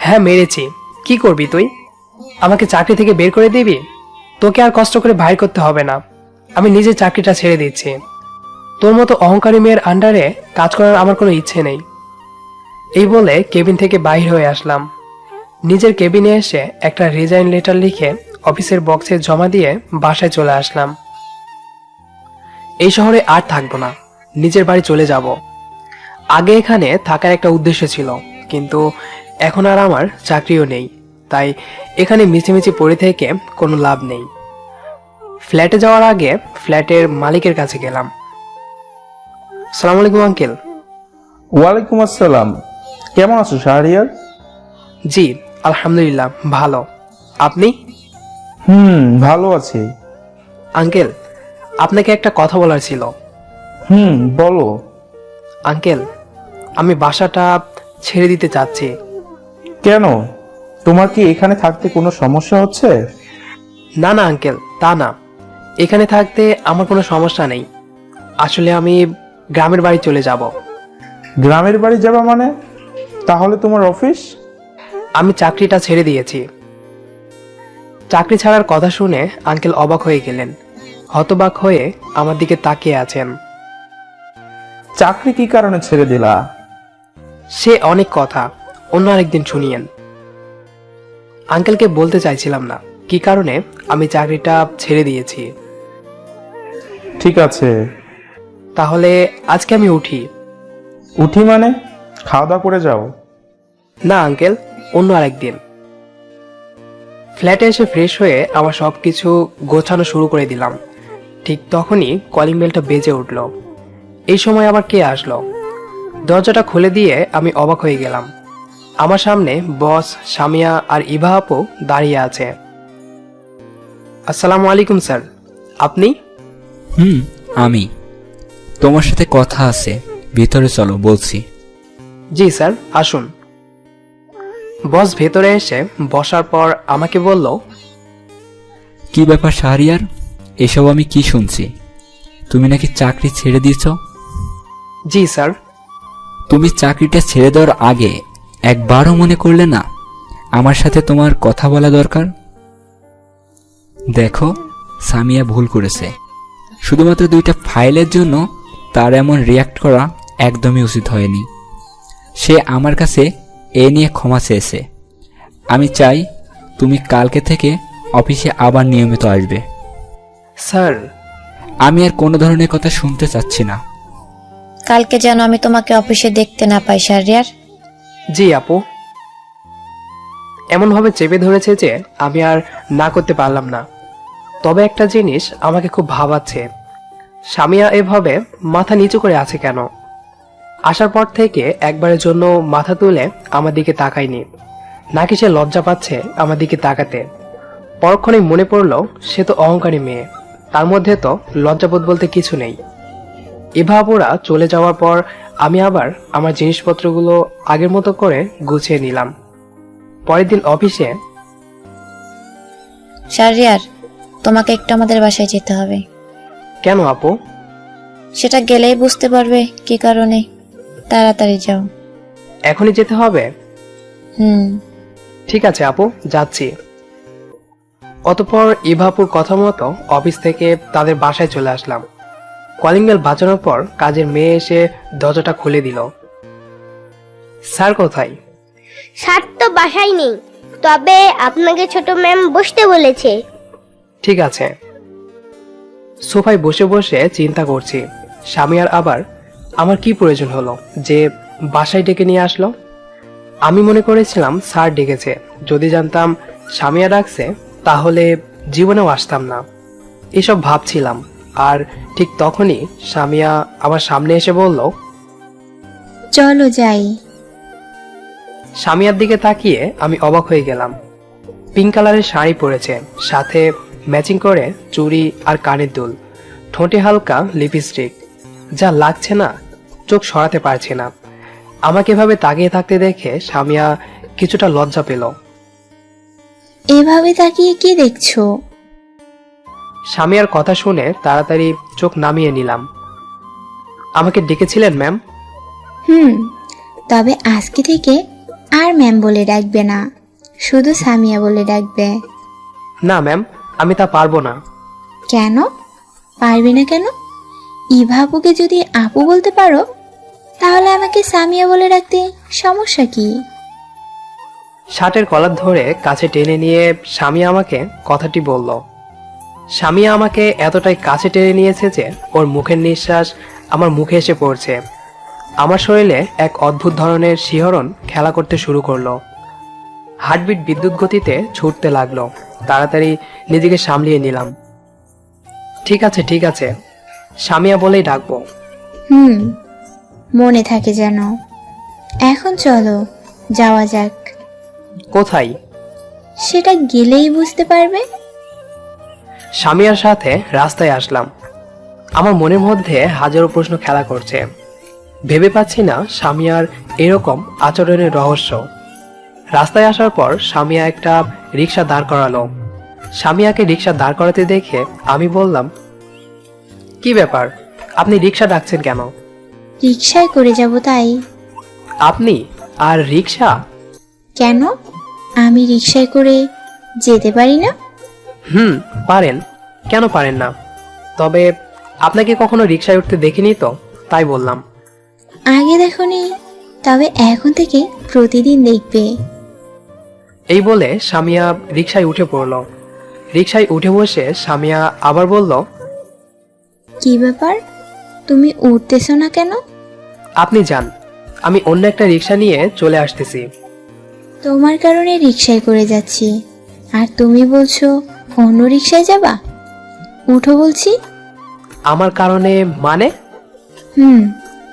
হ্যাঁ মেরেছি। কি করবি তুই? আমাকে চাকরি থেকে বের করে দিবি? তোকে আর কষ্ট করে বাইর করতে হবে না, আমি নিজে চাকরিটা ছেড়ে দিচ্ছি। তোর মতো অহংকারী মেয়ের আন্ডারে কাজ করার আমার কোনো ইচ্ছে নেই। এই বলে কেবিন থেকে বাইর হয়ে আসলাম। নিজের কেবিনে এসে একটা রিজাইন লেটার লিখে অফিসের বক্সে জমা দিয়ে বাসায় চলে আসলাম। এই শহরে আর থাকবো না, নিজের বাড়ি চলে যাব। আগে এখানে থাকার একটা উদ্দেশ্য ছিল, কিন্তু এখন আর আমার চাকরিও নেই, তাই এখানে মিছিমিছি পড়ে থেকে কোনো লাভ নেই। ফ্ল্যাটে যাওয়ার আগে ফ্ল্যাটের মালিকের কাছে গেলাম। সালাম আলাইকুম আঙ্কেল। ওয়ালাইকুম আসসালাম। কেমন আছো শাহরিয়ার? জি আলহামদুলিল্লাহ ভালো, আপনি? ভালো আছি। আঙ্কেল, আপনাকে একটা কথা বলার ছিল। বলো। আঙ্কেল, আমি বাসাটা ছেড়ে দিতে চাচ্ছি। কেন, তোমার কি এখানে থাকতে কোনো সমস্যা হচ্ছে? না না আঙ্কেল, তা না, এখানে থাকতে আমার কোনো সমস্যা নেই। আসলে আমি গ্রামের বাড়ি চলে যাব। গ্রামের বাড়ি যাবা মানে? তাহলে তোমার অফিস? আমি চাকরিটা ছেড়ে দিয়েছি। চাকরি ছাড়ার কথা শুনে আঙ্কেল অবাক হয়ে গেলেন। হতবাক হয়ে আমার দিকে তাকিয়ে আছেন। চাকরি কি কারণে ছেড়ে দিলা? সে অনেক কথা, অন্য আরেকদিন শুনিয়েন। আঙ্কেলকে বলতে চাইছিলাম না কি কারণে আমি চাকরিটা ছেড়ে দিয়েছি। ঠিক আছে। তাহলে আজকে আমি উঠি। উঠি মানে? খাওয়া দাওয়া করে যাও। না আঙ্কেল, অন্য আরেকদিন। ফ্ল্যাটে এসে ফ্রেশ হয়ে আমার সবকিছু গোছানো শুরু করে দিলাম। ঠিক তখনই কলিং বেলটা বেজে উঠল। এই সময় আবার কে আসলো? দরজাটা খুলে দিয়ে আমি অবাক হয়ে গেলাম। আমার সামনে বস, সামিয়া আর ইভা আপু দাঁড়িয়ে আছে। আসসালামু আলাইকুম স্যার, আপনি? আমি। তোমার সাথে কথা আছে, ভিতরে চলো বলছি। জি স্যার, আসুন। বস ভেতরে এসে বসার পর আমাকে বলল, কি ব্যাপার শাহরিয়ার, এসব আমি কি শুনছি? তুমি নাকি চাকরি ছেড়ে দিয়েছ? জি স্যার। তুমি চাকরিটা ছেড়ে দেওয়ার আগে একবারও মনে করলে না আমার সাথে তোমার কথা বলা দরকার? দেখো, সামিয়া ভুল করেছে। শুধুমাত্র 2টা ফাইলের জন্য তার এমন রিয়াক্ট করা একদমই উচিত হয়নি। সে আমার কাছে এ নিয়ে ক্ষমা চেয়েছে। আমি চাই তুমি কালকে থেকে অফিসে আবার নিয়মিত আসবে। স্যার, আমি আর কোনো ধরনের কথা শুনতে চাচ্ছি না। কালকে যেন আমি তোমাকে অফিসে দেখতে না পাই শাহরিয়ার। জি আপু। এমনভাবে চেপে ধরেছে যে আমি আর না করতে পারলাম না। তবে একটা জিনিস আমাকে খুব ভাবাচ্ছে, সামিয়া এভাবে মাথা নিচু করে আছে কেন? আসার পর থেকে একবারের জন্য মাথা তুলে আমার দিকে তাকায়নি, নাকি সে লজ্জা পাচ্ছে আমার দিকে তাকাতে। পরক্ষণে মনে পড়ল সে তো অহংকারী মেয়ে, তার মধ্যে তো লজ্জাবোধ বলতে কিছু নেই। ইভা আপুরা চলে যাওয়ার পর আমি আবার আমার জিনিসপত্রগুলো আগের মতো করে গুছিয়ে নিলাম। পরের দিন অফিসে। শাহরিয়ার, তোমাকে একটু আমাদের বাসায় যেতে হবে। কেন আপু? সেটা গেলেই বুঝতে পারবে কি কারণে। তাড়াতাড়ি যাও। এখনই যেতে হবে? ঠিক আছে আপু, যাচ্ছি। অতঃপর ইভাপুর কথা মতো অফিস থেকে তাদের বাসায় চলে আসলাম। কলিং বেল বাজানোর পর কাজের মেয়ে এসে দরজাটা খুলে দিল। স্যার কোথায়? স্যার তো বাসায় নেই, তবে আপনাকে ছোট ম্যাম বসতে বলেছে। ঠিক আছে। সোফায় বসে বসে চিন্তা করছি, সামিয়ার আবার আমার কি প্রয়োজন হলো যে বাসায় ডেকে নিয়ে আসলো? আমি মনে করেছিলাম স্যার ডেকেছে। যদি জানতাম সামিয়া ডাকছে তাহলে জীবনেও আসতাম না, এসব ভাবছিলাম। আর ঠিক তখনই সামিয়া আমার সামনে এসে বলল, চলো যাই। সামিয়ার দিকে তাকিয়ে আমি অবাক হয়ে গেলাম। পিঙ্ক কালারের শাড়ি পরেছে, সাথে ম্যাচিং করে চুড়ি আর কানের দুল। ঠোঁটে হালকা লিপস্টিক, যা লাগছে না, চোখ সরাতে পারছি না। আমাকে এভাবে তাকিয়ে থাকতে দেখে সামিয়া কিছুটা লজ্জা পেল। এভাবে তাকিয়ে কি দেখছো? সামিয়ার কথা শুনে তাড়াতাড়ি চোখ নামিয়ে নিলাম। আমাকে ডেকেছিলেন ম্যাম? তবে আজকে থেকে আর ম্যাম বলে ডাকবে না, শুধু সামিয়া বলে ডাকবে। না ম্যাম, আমি তা পারবো না। কেন পারবে না? কেন? ইভাবুকে যদি আপু বলতে পারো, তাহলে আমাকে সামিয়া বলে ডাকতে সমস্যা কি? শার্টের কলার ধরে কাছে টেনে নিয়ে সামিয়া আমাকে কথাটি বলল। সামিয়া আমাকে এতটাই কাছে টেনে নিয়েছে যে ওর মুখের নিঃশ্বাস আমার মুখে এসে পড়ছে। আমার শরীরে এক অদ্ভুত ধরনের শিহরণ খেলা করতে শুরু করলো। হার্টবিট বিদ্যুৎ গতিতে ছুটতে লাগলো। তাড়াতাড়ি নিজেকে সামলিয়ে নিলাম। ঠিক আছে ঠিক আছে, সামিয়া বলেই ডাকবো। মনে থাকে যেন। এখন চলো যাওয়া যাক। কোথায়? সেটা গেলেই বুঝতে পারবে। সামিয়ার সাথে রাস্তায় আসলাম। আমার মনের মধ্যে হাজারো প্রশ্ন খেলা করছে। ভেবে পাচ্ছি না সামিয়ার এরকম আচরণের রহস্য। রাস্তায় আসার পর সামিয়া একটা রিক্সা দাঁড় করালো। সামিয়াকে রিক্সা দাঁড় করাতে দেখে আমি বললাম, কি ব্যাপার, আপনি রিক্সা ডাকছেন কেন? রিক্সায় করে যাব তাই। আপনি আর রিক্সা? কেন, আমি রিক্সায় করে যেতে পারি না? পারেন, কেন পারেন না? তবে আপনাকে কখনো রিক্সায় উঠতে দেখিনি তো, তাই বললাম। আগে দেখোনি, তবে এখন থেকে প্রতিদিন দেখবে। এই বলে সামিয়া রিক্সায় উঠে পড়ল। রিক্সায় উঠে বসে সামিয়া আবার বলল, কি ব্যাপার, তুমি উঠতেছো না কেন? আপনি যান, আমি অন্য একটা রিক্সা নিয়ে চলে আসতেছি। তোমার কারণে রিক্সায় করে যাচ্ছি, আর তুমি বলছো অন্য রিক্সায় যাবা? উঠো বলছি। আমার কারণে মানে?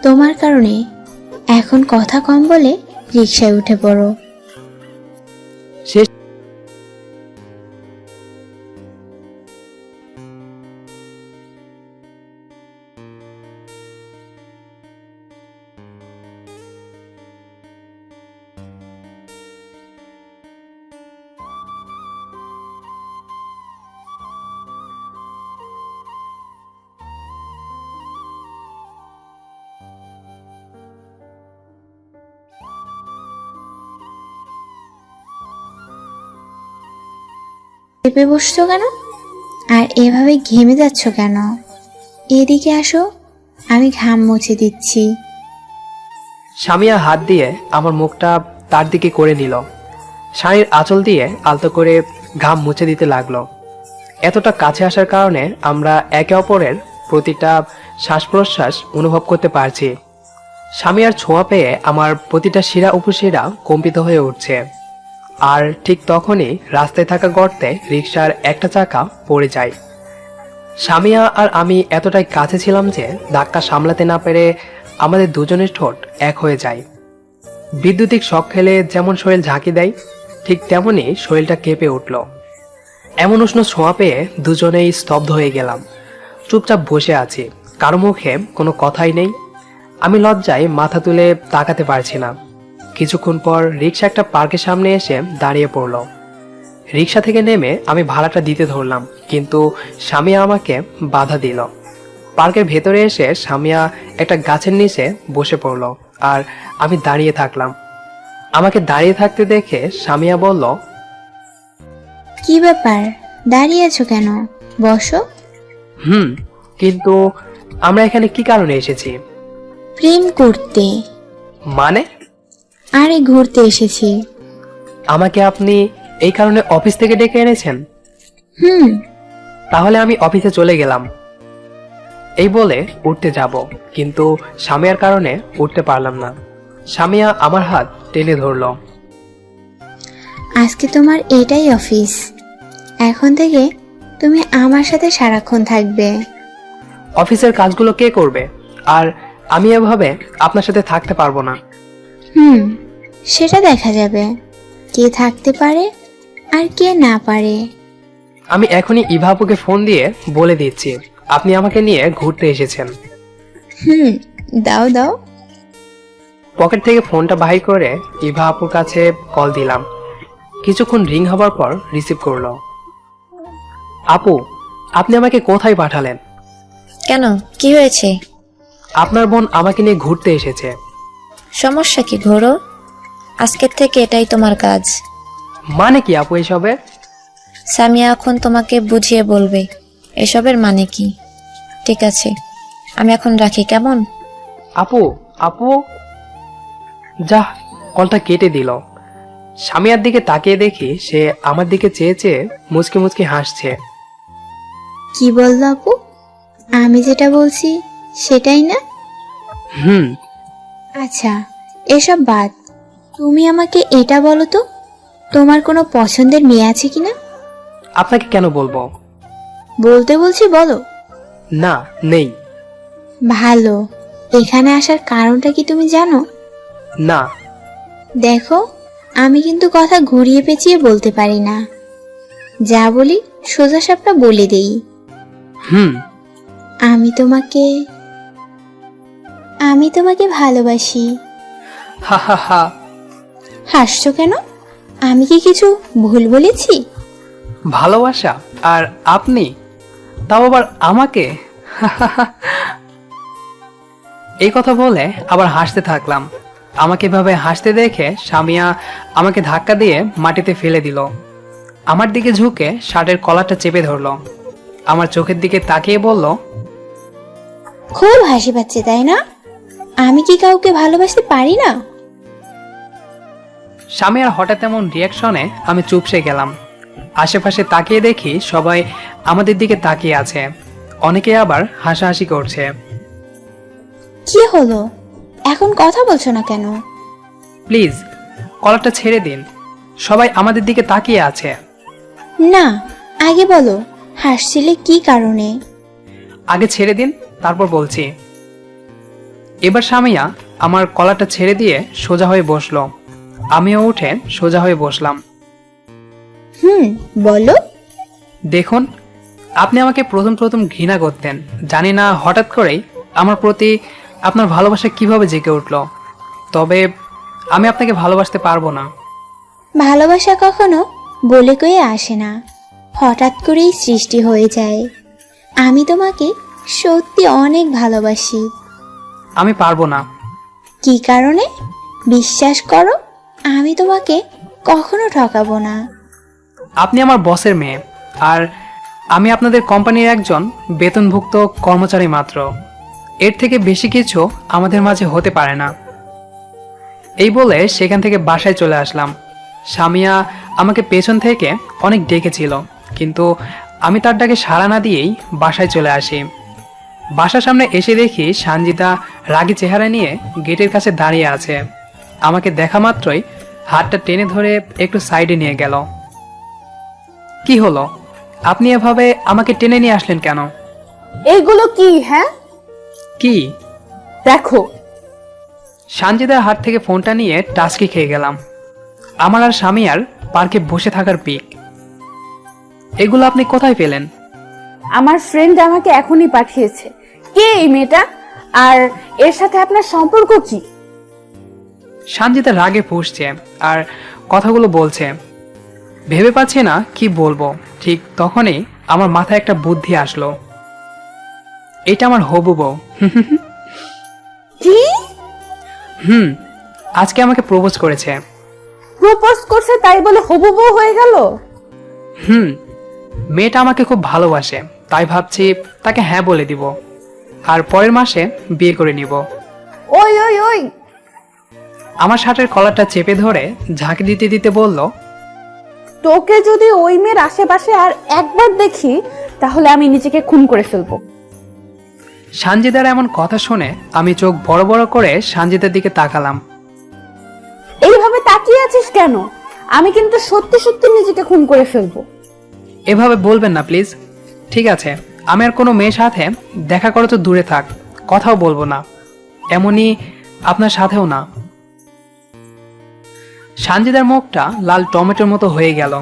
তোমার কারণে। এখন কথা কম বলে রিক্সায় উঠে পড়ো। শেষ চেপে বসছো কেন? আর এভাবে ঘেমে যাচ্ছ কেন? এদিকে আসো, আমি ঘাম মুছে দিচ্ছি। সামিয়া হাত দিয়ে আমার মুখটা তার দিকে করে নিল। শাড়ির আঁচল দিয়ে আলতো করে ঘাম মুছে দিতে লাগলো। এতটা কাছে আসার কারণে আমরা একে অপরের প্রতিটা শ্বাস প্রশ্বাস অনুভব করতে পারছি। সামিয়ার ছোঁয়া পেয়ে আমার প্রতিটা শিরা উপশিরা কম্পিত হয়ে উঠছে। আর ঠিক তখনই রাস্তায় থাকা গর্তে রিকশার একটা চাকা পড়ে যায়। সামিয়া আর আমি এতটাই কাছে ছিলাম যে ধাক্কা সামলাতে না পেরে আমাদের দুজনের ঠোঁট এক হয়ে যায়। বিদ্যুতিক শক খেলে যেমন শরীর ঝাঁকি দেয়, ঠিক তেমনই শরীরটা কেঁপে উঠল। এমন উষ্ণ ছোঁয়া পেয়ে দুজনেই স্তব্ধ হয়ে গেলাম। চুপচাপ বসে আছি, কারো মুখে কোনো কথাই নেই। আমি লজ্জায় মাথা তুলে তাকাতে পারছি না। কিছুক্ষণ পর রিক্সা একটা পার্কের সামনে এসে দাঁড়িয়ে পড়ল। রিক্সা থেকে নেমে আমি ভাড়াটা দিতে ধরলাম, কিন্তু সামিয়া আমাকে বাধা দিল। পার্কের ভেতরে এসে সামিয়া একটা গাছের নিচে বসে পড়ল, আর আমি দাঁড়িয়ে থাকলাম। আমাকে দাঁড়িয়ে থাকতে দেখে সামিয়া বলল, কি ব্যাপার, দাঁড়িয়ে আছো কেন? বসো। কিন্তু আমরা এখানে কি কারণে এসেছি? প্রেম করতে। মানে? আরে ঘুরতে এসেছি। আমাকে আপনি এই কারণে অফিস থেকে ডেকে এনেছেন? তাহলে আমি অফিসে চলে গেলাম। এই বলে উঠতে যাব, কিন্তু সামিয়ার কারণে উঠতে পারলাম না। সামিয়া আমার হাত টেনে ধরল। আজকে তোমার এটাই অফিস, এখন থেকে তুমি আমার সাথে সারাক্ষণ থাকবে। অফিসের কাজগুলো কে করবে? আর আমি এভাবে আপনার সাথে থাকতে পারবো না। সেটা দেখা যাবে, কে থাকতে পারে আর কে না পারে। আমি এখনই ইভাপুকে ফোন দিয়ে বলে দিচ্ছি, আপনি আমাকে নিয়ে ঘুরতে এসেছেন। দাও দাও। পকেট থেকে ফোনটা বাহির করে ইভা আপুর কাছে কল দিলাম। কিছুক্ষণ রিং হবার পর রিসিভ করলো। আপু, আপনি আমাকে কোথায় পাঠালেন? কেন, কি হয়েছে? আপনার বোন আমাকে নিয়ে ঘুরতে এসেছে। সমস্যা কি ঘোরো? আজকের থেকে এটাই তোমার কাজ। মানে কি আপু এসবে? সামিয়া এখন তোমাকে বুঝিয়ে বলবে এসবের মানে কি। ঠিক আছে, আমি এখন রাখি, কেমন? আপু, আপু, যা, কলটা কেটে দিল। সামিয়ার দিকে তাকিয়ে দেখি সে আমার দিকে চেয়ে চেয়ে মুচকে মুচকে হাসছে। কি বললো আপু? আমি যেটা বলছি সেটাই না? হুম। আচ্ছা, এসব বাদ। তুমি আমাকে এটা বলো তো, তোমার কোনো পছন্দের মেয়ে আছে কিনা? আপনাকে কেন বলবো? বলতে বলছি, বলো। না, নেই। ভালো। এখানে আসার কারণটা কি তুমি জানো? না। দেখো, আমি কিন্তু কথা ঘুরিয়ে পেঁচিয়ে বলতে পারি না। যা বলি সোজা সাপটা বলে দেই। হুম। আমি তোমাকে ভালোবাসি। হা হা হা। হাসছো কেন? আমি কি কিছু ভুল বলেছি? ভালোবাসা? আর আপনি তাও আবার আমাকে? এই কথা বলে আবার হাসতে থাকলাম। আমাকে এভাবে হাসতে দেখে সামিয়া আমাকে ধাক্কা দিয়ে মাটিতে ফেলে দিল। আমার দিকে ঝুঁকে শার্টের কলারটা চেপে ধরলো। আমার চোখের দিকে তাকিয়ে বলল, খুব হাসি পাচ্ছে তাই না? আমি কি কাউকে ভালোবাসতে পারি না? সামিয়ার হঠাৎ এমন রিয়াকশনে আমি চুপসে গেলাম। আশেপাশে তাকিয়ে দেখি সবাই আমাদের দিকে তাকিয়ে আছে, অনেকে আবার হাসাহাসি করছে। কি হলো, এখন কথা বলছো না কেন? প্লিজ কলারটা ছেড়ে দিন, সবাই আমাদের দিকে তাকিয়ে আছে। না, আগে বলো হাসছিলে কি কারণে? আগে ছেড়ে দিন, তারপর বলছি। এবার সামিয়া আমার কলারটা ছেড়ে দিয়ে সোজা হয়ে বসলো। আমিও উঠে সোজা হয়ে বসলাম। বলো। দেখুন, আপনি আমাকে প্রথম প্রথম ঘৃণা করতেন, জানি না হঠাৎ করেই আমার প্রতি আপনার ভালোবাসা কিভাবে জেগে উঠলো। তবে আমি আপনাকে ভালোবাসতে পারবো না। ভালোবাসা কখনো বলে কয়ে আসে না, হঠাৎ করেই সৃষ্টি হয়ে যায়। আমি তোমাকে সত্যি অনেক ভালোবাসি। আমি পারবো না। কি কারণে? বিশ্বাস করো, আমি তোমাকে কখনো ঠকাবো না। আপনি আমার বসের মেয়ে, আর আমি আপনাদের কোম্পানির একজন বেতনভুক্ত কর্মচারী মাত্র। এর থেকে বেশি কিছু আমাদের মাঝে হতে পারে না। এই বলে সেখান থেকে বাসায় চলে আসলাম। সামিয়া আমাকে পেছন থেকে অনেক ডেকেছিল, কিন্তু আমি তার ডাকে সাড়া না দিয়েই বাসায় চলে আসি। বাসার সামনে এসে দেখি সানজিদা রাগী চেহারা নিয়ে গেটের কাছে দাঁড়িয়ে আছে। আমাকে দেখা মাত্রই হাতটা টেনে ধরে একটু সাইডে নিয়ে গেল। কি হলো, আপনি এভাবে আমাকে টেনে নিয়ে আসলেন কেন? এইগুলো কি? হ্যাঁ, কি? দেখো। সানজিদার হাত থেকে ফোনটা নিয়ে টাস্কি খেয়ে গেলাম। আমার আর সামিয়ার পার্কে বসে থাকার পিক। এগুলো আপনি কোথায় পেলেন? আমার ফ্রেন্ড আমাকে এখনই পাঠিয়েছে। কে এই মেয়েটা, আর এর সাথে আপনার সম্পর্ক কি? সানজিদা রাগে ফুঁসছে আর কথাগুলো বলছে। ভেবে পাচ্ছি না কি বলবো। ঠিক তখনই আমার মাথায় একটা বুদ্ধি আসলো। এটা আমার হবু বউ। কি? আজকে আমাকে প্রপোজ করেছে। প্রপোজ করছে তাই বলে হবু বউ হয়ে গেল? মেয়েটা আমাকে খুব ভালোবাসে, তাই ভাবছি তাকে হ্যাঁ বলে দিব, আর পরের মাসে বিয়ে করে নিব। ওই ওই ওই, আমার শার্টের কলারটা চেপে ধরে ঝাঁকি দিতে দিতে বলল, তোকে যদি ওই মেয়ের আশেপাশে আর একবার দেখি তাহলে আমি নিজেকে খুন করে ফেলবো। সানজিদার এমন কথা শুনে আমি চোখ বড় বড় করে সানজিদার দিকে তাকালাম। এইভাবে তাকিয়ে আছিস কেন? আমি কিন্তু সত্যি সত্যি নিজেকে খুন করে ফেলবো। এভাবে বলবেন না প্লিজ। ঠিক আছে, আমি আর কোনো মেয়ের সাথে দেখা করে তো দূরে থাক, কথাও বলবো না, এমনই আপনার সাথেও না। সানজিদার মুখটা লাল টমেটোর মতো হয়ে গেল।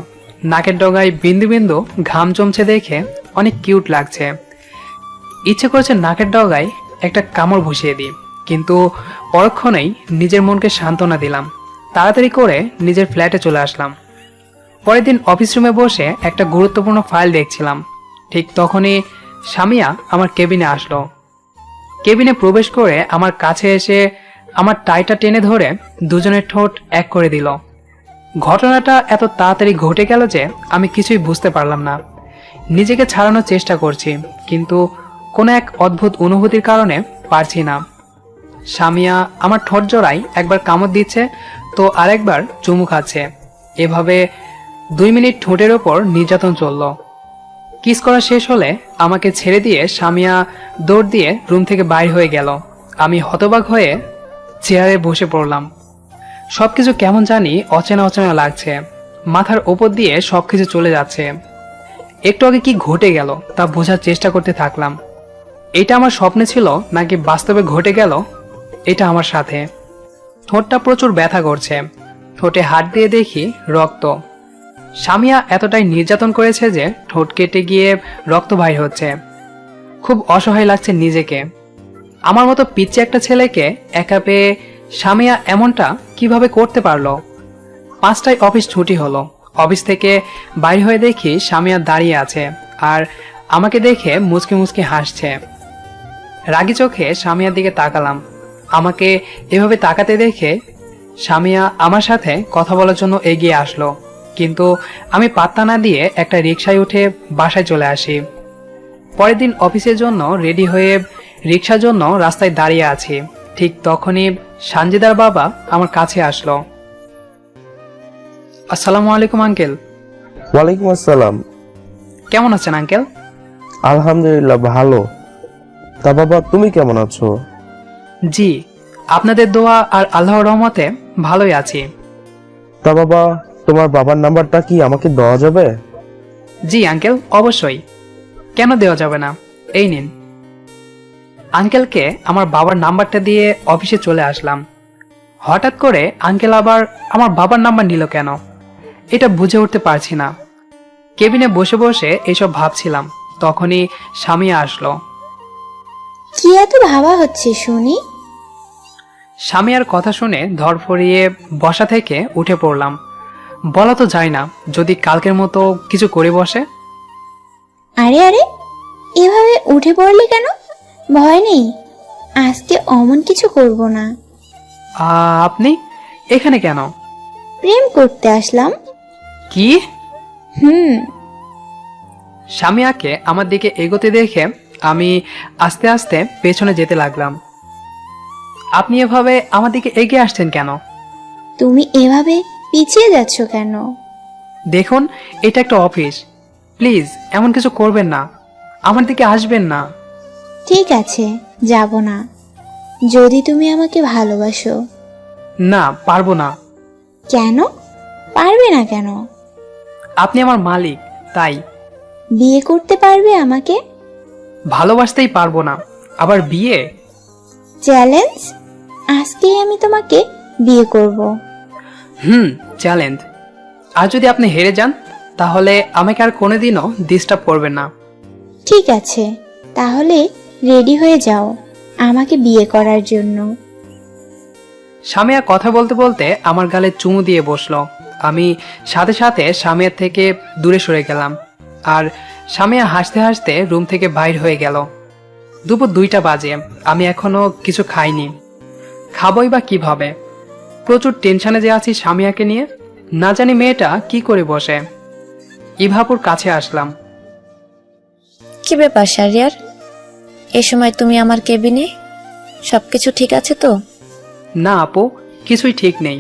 নাকের ডগায় বিন্দু বিন্দু ঘাম জমছে দেখে অনেক কিউট লাগছে। ইচ্ছে করেছে নাকের ডগায় একটা কামড় বসিয়ে দিই, কিন্তু পরক্ষণেই নিজের মনকে সান্ত্বনা দিলাম। তাড়াতাড়ি করে নিজের ফ্ল্যাটে চলে আসলাম। পরের দিন অফিস রুমে বসে একটা গুরুত্বপূর্ণ ফাইল দেখছিলাম। ঠিক তখনই সামিয়া আমার কেবিনে আসলো। কেবিনে প্রবেশ করে আমার কাছে এসে আমার টাইটা টেনে ধরে দুজনের ঠোঁট এক করে দিল। ঘটনাটা এত তাড়াতাড়ি ঘটে গেল যে আমি কিছুই বুঝতে পারলাম না। নিজেকে ছাড়ানোর চেষ্টা করছি, কিন্তু কোনো এক অদ্ভুত অনুভূতির কারণে পারছি না। সামিয়া আমার ঠোঁট জোড়ায় একবার কামড় দিচ্ছে তো আরেকবার চুমু খাচ্ছে। এভাবে 2 মিনিট ঠোঁটের ওপর নির্যাতন চলল। কিস করা শেষ হলে আমাকে ছেড়ে দিয়ে সামিয়া দৌড় দিয়ে রুম থেকে বাইর হয়ে গেল। আমি হতবাক হয়ে চেয়ারে বসে পড়লাম। সবকিছু কেমন জানি অচেনা অচেনা লাগছে। মাথার ওপর দিয়ে সবকিছু চলে যাচ্ছে। একটু আগে কি ঘটে গেল তা বোঝার চেষ্টা করতে থাকলাম। এটা আমার স্বপ্নে ছিল নাকি বাস্তবে ঘটে গেল এটা আমার সাথে। ঠোঁটটা প্রচুর ব্যথা করছে। ঠোঁটে হাত দিয়ে দেখি রক্ত। সামিয়া এতটাই নির্যাতন করেছে যে ঠোঁট কেটে গিয়ে রক্ত বাইর হচ্ছে। খুব অসহায় লাগছে নিজেকে। আমার মতো পিচ্চি একটা ছেলেকে একা পেয়ে সামিয়া এমনটা কিভাবে করতে পারলো? 5টায় অফিস ছুটি হলো। অফিস থেকে বাইর হয়ে দেখি সামিয়া দাঁড়িয়ে আছে আর আমাকে দেখে মুচকি মুচকি হাসছে। রাগী চোখে সামিয়ার দিকে তাকালাম। আমাকে এভাবে তাকাতে দেখে সামিয়া আমার সাথে কথা বলার জন্য এগিয়ে আসলো, কিন্তু আমি পাত্তা না দিয়ে একটা রিকশায় উঠে বাসায় চলে আসি। পরের দিন অফিসের জন্য রেডি হয়ে রিকশার জন্য রাস্তায় দাঁড়িয়ে আছি। ঠিক তখনই সানজিদার বাবা আমার কাছে আসলো। আসসালামু আলাইকুম আঙ্কেল। ওয়ালাইকুম আসসালাম। কেমন আছেন আঙ্কেল? আলহামদুলিল্লাহ ভালো। তা বাবা, তুমি কেমন আছো? জি, আপনাদের দোয়া আর আল্লাহর রহমতে ভালোই আছি। তা বাবা, তোমার বাবার নাম্বারটা কি আমাকে দেওয়া যাবে? জি আঙ্কেল, অবশ্যই। কেন দেওয়া যাবে না? এই নিন। আঙ্কেলকে আমার বাবার নাম্বারটা দিয়ে অফিসে চলে আসলাম। হঠাৎ করে আঙ্কেল আবার আমার বাবার নাম্বার নিল কেন, এটা বুঝে উঠতে পারছি না। কেবিনে বসে বসে এসব ভাবছিলাম, তখনই সামিয়া আসলো। কি এত ভাবা হচ্ছে শুনি? সামিয়ার কথা শুনে ধরফরিয়ে বসা থেকে উঠে পড়লাম। বলা তো যায় না, যদি কালকের মতো কিছু করে বসে। আরে আরে, এভাবে উঠে পড়লে কেন? ভয় নেই, আজকে অমন কিছু করব না। আপনি এখানে কেন? প্রেম করতে আসলাম। কি? হুম। সামিয়াকে আমার দিকে এগোতে দেখে আমি আস্তে আস্তে পেছনে যেতে লাগলাম। আপনি এভাবে আমার দিকে এগিয়ে আসছেন কেন? তুমি এভাবে পিছিয়ে যাচ্ছ কেন? দেখুন, এটা একটা অফিস। প্লিজ এমন কিছু করবেন না, আমার দিকে আসবেন না। ঠিক আছে, যাব না, যদি তুমি আমাকে ভালোবাসো। না, পারবো না। কেন পারবে না? কেন? আপনি আমার মালিক, তাই। বিয়ে করতে পারবে আমাকে? ভালোবাসতেই পারবো না, আবার বিয়ে? চ্যালেঞ্জ, আজকেই আমি তোমাকে বিয়ে করব। চ্যালেঞ্জ। আর যদি আপনি হেরে যান তাহলে আমাকে আর কোনোদিনও ডিস্টার্ব করবেন না। ঠিক আছে, তাহলে রেডি হয়ে যাও আমাকে বিয়ে করার জন্য। সামিয়া কথা বলতে বলতে আমার গালে চুমু দিয়ে বসলো। আমি সাথে সাথে সামিয়ার থেকে দূরে সরে গেলাম, আর সামিয়া হাসতে হাসতে রুম থেকে বাইর হয়ে গেল। দুপুর 2টা বাজে, আমি এখনো কিছু খাইনি। খাবই বা কিভাবে? প্রচুর টেনশনে যে আছি সামিয়াকে নিয়ে। না জানি মেয়েটা কি করে বসে। ইভাপুর কাছে আসলাম। কি ব্যাপার শাহরিয়ার, এ সময় তুমি আমার কেবিনে? সবকিছু ঠিক আছে তো? না আপু, কিছুই ঠিক নেই।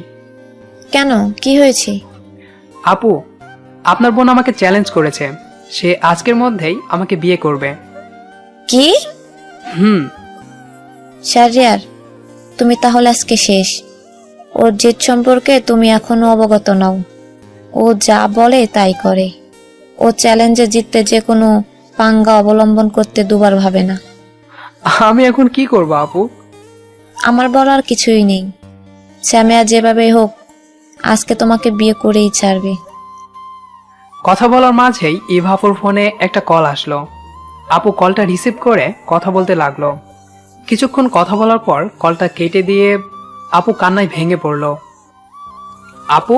কেন, কি হয়েছে? আপু, আপনার বোন আমাকে চ্যালেঞ্জ করেছে, সে আজকের মধ্যেই আমাকে বিয়ে করবে। কি? শাহরিয়ার, তুমি তাহলে আজকে শেষ। ওর জেদ সম্পর্কে তুমি এখনো অবগত নও। ও যা বলে তাই করে। ও চ্যালেঞ্জে জিততে যে কোনো পাঙ্গা অবলম্বন করতে দুবার ভাবে না। আমি এখন কি করব আপু? আমার বলার কিছুই নেই। সামিয়া যেভাবে হোক আজকে তোমাকে বিয়ে করেই ছাড়বে। কথা বলার মাঝেই ইভাপুর ফোনে একটা কল আসলো। আপু কলটা রিসিভ করে কথা বলতে লাগলো। কিছুক্ষণ কথা বলার পর কলটা কেটে দিয়ে আপু কান্নায় ভেঙে পড়ল। আপু,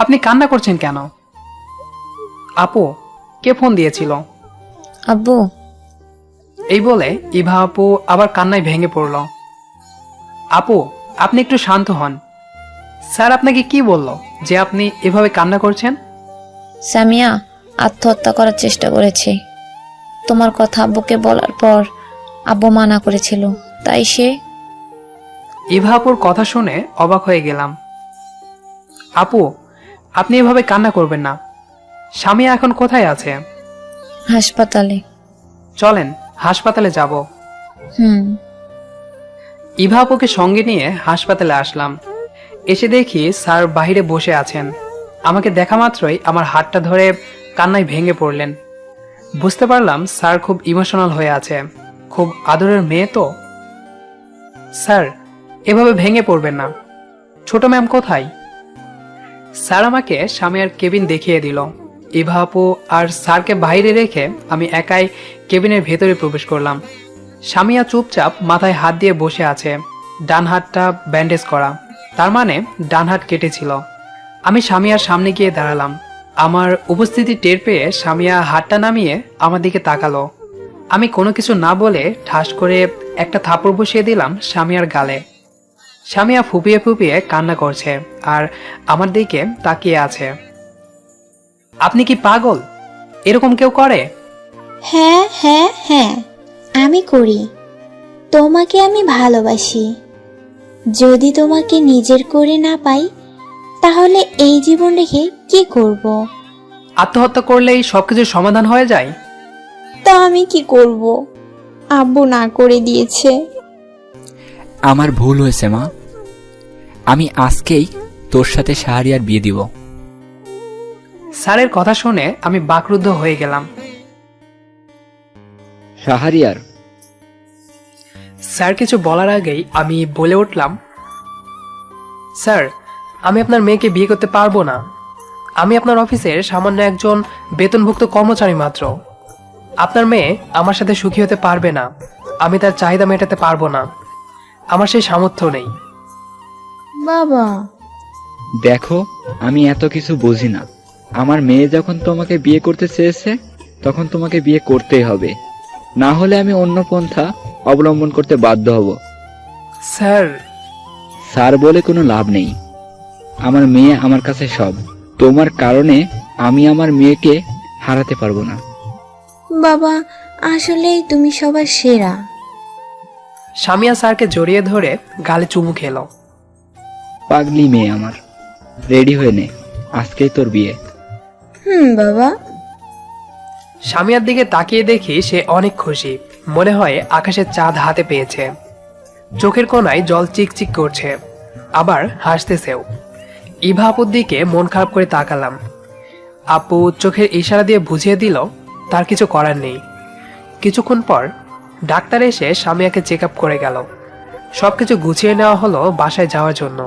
আপনি কান্না করছেন কেন? আপু, কে ফোন দিয়েছিল? আব্বু। এই বলে ইভা আপু আবার কান্নায় ভেঙে পড়ল। আপু, আপনি একটু শান্ত হন। স্যার আপনাকে কি বলল যে আপনি এভাবে কান্না করছেন? সামিয়া আত্মহত্যা করার চেষ্টা করেছে। তোমার কথা আব্বুকে বলার পর আব্বু মানা করেছিল, তাই সে। ইভা আপুর কথা শুনে অবাক হয়ে গেলাম। আপু, আপনি এভাবে কান্না করবেন না। স্বামী এখন কোথায় আছে? হাসপাতালে। চলেন হাসপাতালে যাব। ইভা আপুকে সঙ্গে নিয়ে হাসপাতালে আসলাম। এসে দেখি স্যার বাইরে বসে আছেন। আমাকে দেখা মাত্রই আমার হাতটা ধরে কান্নায় ভেঙে পড়লেন। বুঝতে পারলাম স্যার খুব ইমোশনাল হয়ে আছে। খুব আদরের মেয়ে তো। স্যার, এভাবে ভেঙে পড়বেন না। ছোট ম্যাম কোথায়? স্যার আমাকে সামিয়ার কেবিন দেখিয়ে দিল। ইভা আপু আর স্যারকে বাইরে রেখে আমি একাই কেবিনের ভেতরে প্রবেশ করলাম। সামিয়া চুপচাপ মাথায় হাত দিয়ে বসে আছে। ডান হাতটা ব্যান্ডেজ করা, তার মানে ডান হাত কেটেছিল। আমি সামিয়ার সামনে গিয়ে দাঁড়ালাম। আমার উপস্থিতি টের পেয়ে সামিয়া হাতটা নামিয়ে আমার দিকে তাকালো। আমি কোনো কিছু না বলে ঠাস করে একটা থাপড় বসিয়ে দিলাম সামিয়ার গালে। সামিয়া ফুপিয়ে ফুপিয়ে কান্না করছে আর আমার দিকে তাকিয়ে আছে। আপনি কি পাগল? এরকম কেউ করে? হ্যাঁ হ্যাঁ হ্যাঁ, আমি করি। তোমাকে আমি ভালোবাসি। যদি তোমাকে নিজের করে না পাই তাহলে এই জীবন রেখে কি করব? আত্মহত্যা করলেই সবকিছুর সমাধান হয়ে যায়? তা আমি কি করব? আব্বু না করে দিয়েছে। আমার ভুল হয়েছে মা। আমি আজকেই তোর সাথে শাহরিয়ার বিয়ে দিব। স্যারের কথা শুনে আমি বাকরুদ্ধ হয়ে গেলাম। শাহরিয়ার। স্যার কিছু বলার আগেই আমি বলে উঠলাম, স্যার, আমি আপনার মেয়েকে বিয়ে করতে পারবো না। আমি আপনার অফিসের সামান্য একজন বেতনভুক্ত কর্মচারী মাত্র। আপনার মেয়ে আমার সাথে সুখী হতে পারবে না। আমি তার চাহিদা মেটাতে পারবো না। আমার সেই সামর্থ্য নেই। বাবা, দেখো, আমি এত কিছু বুঝি না। আমার মেয়ে যখন তোমাকে বিয়ে করতে চেয়েছে তখন তোমাকে বিয়ে করতেই হবে, না হলে আমি অন্য পন্থা অবলম্বন করতে বাধ্য হব। স্যার। স্যার বলে কোনো লাভ নেই। আমার মেয়ে আমার কাছে সব। তোমার কারণে আমি আমার মেয়েকে হারাতে পারবো না। বাবা, আসলেই তুমি সবার সেরা। সামিয়া স্যারকে জড়িয়ে ধরে গালে চুমু খেলো। পাগলি মেয়ে আমার, রেডি হয়ে নে, আজকেই তোর বিয়ে। বাবা। সামিয়ার দিকে তাকিয়ে দেখি সে অনেক খুশি। মনে হয় আকাশের চাঁদ হাতে পেয়েছে। চোখের কোণায় জল চিকচিক করছে, আবার হাসতেছেও। ইভা আপুর দিকে মন খারাপ করে তাকালাম। আপু চোখের ইশারা দিয়ে বুঝিয়ে দিল তার কিছু করার নেই। কিছুক্ষণ পর ডাক্তার এসে সামিয়াকে চেক আপ করে গেল। সবকিছু গুছিয়ে নেওয়া হলো বাসায় যাওয়ার জন্য।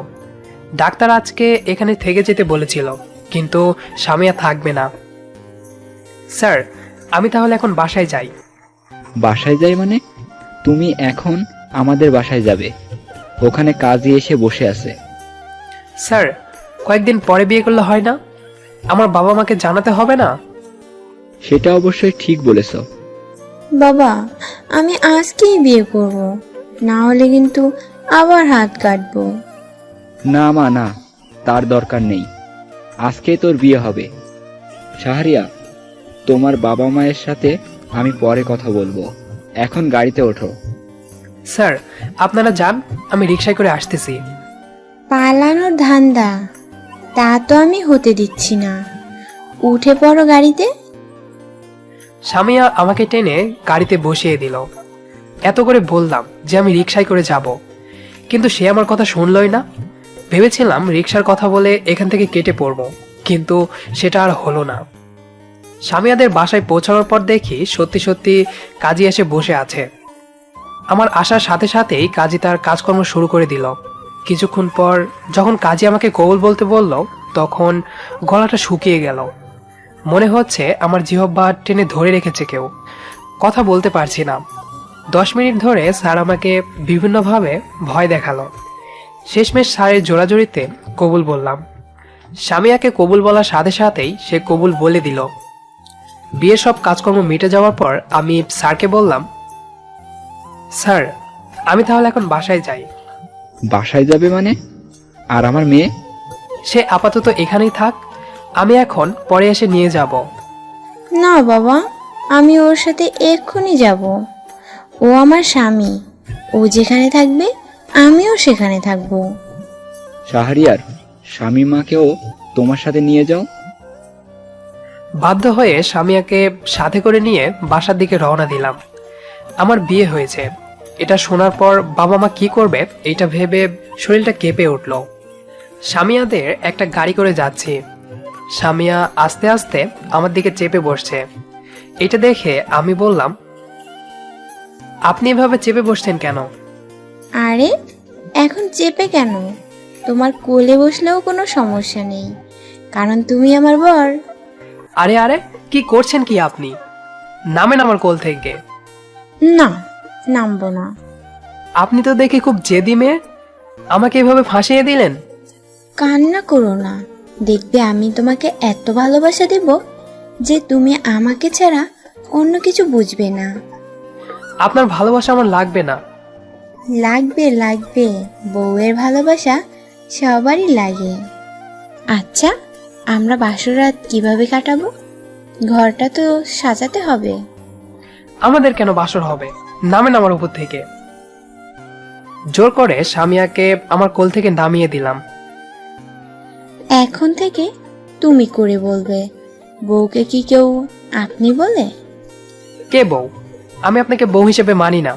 ডাক্তার আজকে এখানে থেকে যেতে বলেছিল, কিন্তু সামিয়া থাকবে না। স্যার, আমি তাহলে এখন বাসায় যাই। বাসায় যাই মানে? তুমি এখন আমাদের বাসায় যাবে। ওখানে কাজী এসে বসে আছে। স্যার, কয়েকদিন পরে বিয়ে করলে হয় না? আমার বাবা মাকে জানাতে হবে না? সেটা অবশ্যই ঠিক বলেছ। বাবা, আমি আজকেই বিয়ে করব, না হলে কিন্তু আবার হাত কাটবো। না মা, না, তার দরকার নেই। আজকে তোর বিয়ে হবে। শাহরিয়া, তোমার বাবা মায়ের সাথে আমি পরে কথা বলবো। এখন গাড়িতে ওঠো। স্যার, আপনারা যান, আমি রিকশায় করে আসতেছি। পালানোর ধান্দা, তা তো আমি হতে দিচ্ছি না। উঠে পড়ো গাড়িতে। সামিয়া আমাকে টেনে গাড়িতে বসিয়ে দিল। এত করে বললাম যে আমি রিকশায় করে যাব, কিন্তু সে আমার কথা শুনলই না। ভেবেছিলাম রিকশার কথা বলে এখান থেকে কেটে পড়ব, কিন্তু সেটা আর হলো না। সামিয়াদের বাসায় পৌঁছানোর পর দেখি সত্যি সত্যি কাজী এসে বসে আছে। আমার আসার সাথে সাথেই কাজী তার কাজকর্ম শুরু করে দিল। কিছুক্ষণ পর যখন কাজী আমাকে কবুল বলতে বলল, তখন গলাটা শুকিয়ে গেল। মনে হচ্ছে আমার জিহ্বা টেনে ধরে রেখেছে কেউ। কথা বলতে পারছি না। 10 মিনিট ধরে স্যার আমাকে বিভিন্নভাবে ভয় দেখালো। শেষমেশ স্যারের জোরাজোরিতে কবুল বললাম। সামিয়াকে কবুল বলার সাথে সাথেই সে কবুল বলে দিল। বিয়ের সব কাজকর্ম মিটে যাওয়ার পর আমি স্যারকে বললাম, স্যার আমি তাহলে এখন বাসায় যাই। বাসায় যাবে মানে? আর আমার মেয়ে? সে আপাতত এখানেই থাক, আমি এখন পরে এসে নিয়ে যাব। না বাবা, আমি ওর সাথে এক্ষুনি যাব। ও আমার স্বামী, ও যেখানে থাকবে আমিও সেখানে থাকবো। শাহরিয়ার, স্বামী মাকেও তোমার সাথে নিয়ে যাও। বাধ্য হয়ে সামিয়াকে সাথে করে নিয়ে বাসার দিকে রওনা দিলাম। আমার বিয়ে হয়েছে এটা শোনার পর বাবা মা কি করবে এটা ভেবে শরীরটা কেঁপে উঠল। সামিয়াদের একটা গাড়ি করে যাচ্ছি। সামিয়া আস্তে আস্তে আমার দিকে চেপে বসছে। এটা দেখে আমি বললাম, আপনি এভাবে চেপে বসছেন কেন? আরে এখন চেপে কেন? তোমার কোলে বসলেও কোনো সমস্যা নেই, কারণ তুমি আমার বর। আরে আরে কি করছেন কি আপনি? নামেন আমার কোল থেকে। না, নামবো না। আপনি তো দেখে খুব জেদি মেয়ে, আমাকে এভাবে ফাঁসিয়ে দিলেন। কান্না করো না, দেখবে আমি তোমাকে এত ভালোবাসা দেব যে তুমি আমাকে ছাড়া অন্য কিছু বুঝবে না। আপনার ভালোবাসা আমার লাগবে না। লাগবে লাগবে, বউয়ের ভালোবাসা সবারই লাগে। আচ্ছা, আমরা বাসরাত কিভাবে কাটাবো? ঘরটা তো সাজাতে হবে। আমাদের কেন বাসর হবে? নামেন আমার উপর থেকে। জোর করে সামিয়াকে আমার কোল থেকে নামিয়ে দিলাম। এখন থেকে তুমি করে বলবে। বউকে কি কেউ আপনি বলে? কে বউ? আমি আপনাকে বউ হিসেবে মানি না।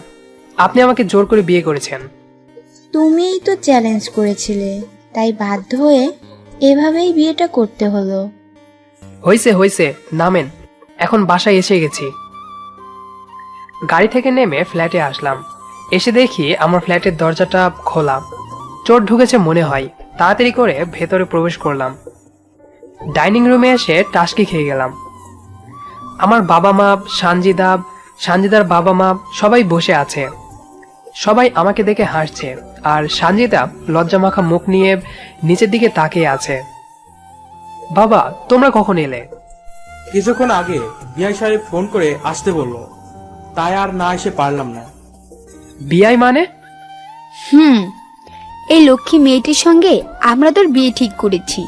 আপনি আমাকে জোর করে বিয়ে করেছেন। তুমিই তো চ্যালেঞ্জ করেছিলে, তাই বাধ্য হয়ে এভাবেই বিয়েটা করতে হলো। হইছে হইছে, নামেন। এখন বাসায় এসে গেছি। গাড়ি থেকে নেমে ফ্ল্যাটে আসলাম। এসে দেখি আমার ফ্ল্যাটের দরজাটা খোলা। চোর ঢুকেছে মনে হয়। তাড়াতাড়ি করে ভেতরে প্রবেশ করলাম। ডাইনিং রুমে এসে টাসকি খেয়ে গেলাম। আমার বাবা মা, সানজিদার বাবা মা সবাই বসে আছে। সবাই আমাকে দেখে হাসছে, আর সানজিদা লজ্জামাখা মুখ নিয়ে নিচের দিকে তাকিয়ে আছে। বাবা, তোমরা কখন এলে? কিছুক্ষণ আগে বিআই সাহেব ফোন করে আসতে বললো, তাই আর না এসে পারলাম না। বিয়াই মানে? এই লক্ষ্মী মেয়েটির সঙ্গে আমরা তোর বিয়ে ঠিক করেছি।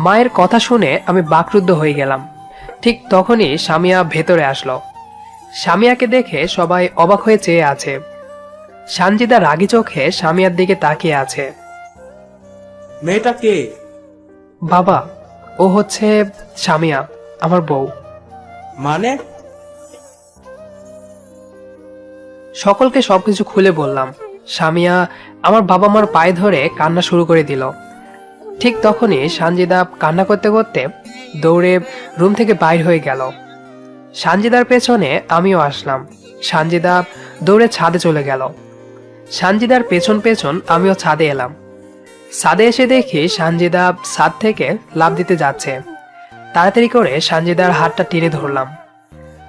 মায়ের কথা শুনে আমি বাকরুদ্ধ হয়ে গেলাম। ঠিক তখনই সামিয়া ভেতরে আসলো। সামিয়াকে দেখে সবাই অবাক হয়ে চেয়ে আছে। সানজিদা রাগী চোখে সামিয়ার দিকে তাকিয়ে আছে। মেয়েটা কে? বাবা, ও হচ্ছে সামিয়া, আমার বউ। মানে? সকলকে সবকিছু খুলে বললাম। সামিয়া আমার বাবা মার পায়ে ধরে কান্না শুরু করে দিল। ঠিক তখনই সানজিদা কান্না করতে করতে দৌড়ে রুম থেকে বাইর হয়ে গেল। সানজিদার পেছনে আমিও আসলাম। সানজিদা দৌড়ে ছাদে চলে গেল। সানজিদার পেছন পেছন আমিও ছাদে এলাম। ছাদে এসে দেখি সানজিদা ছাদ থেকে লাফ দিতে যাচ্ছে। তাড়াতাড়ি করে সানজিদার হাতটা টেনে ধরলাম।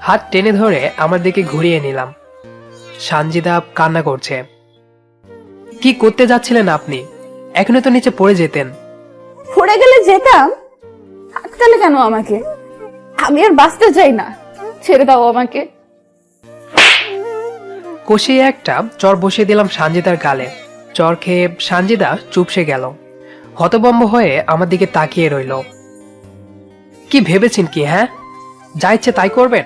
হাত টেনে ধরে আমার দিকে ঘুরিয়ে নিলাম। সানজিদা কান্না করছে। কি করতে যাচ্ছিলেন আপনি? এখনো তো নিচে পড়ে যেতেন। পড়ে গেলে যেতাম, আটকালে কেন আমাকে? আমি আর বাঁচতে চাই না, ছেড়ে দাও আমাকে। কষিয়ে একটা চর বসিয়ে দিলাম সানজিদার গালে। চর খেয়ে সানজিদা চুপসে গেল। হতভম্ব হয়ে আমার দিকে তাকিয়ে রইল। কি ভেবেছেন কি? হ্যাঁ, যা ইচ্ছে তাই করবেন?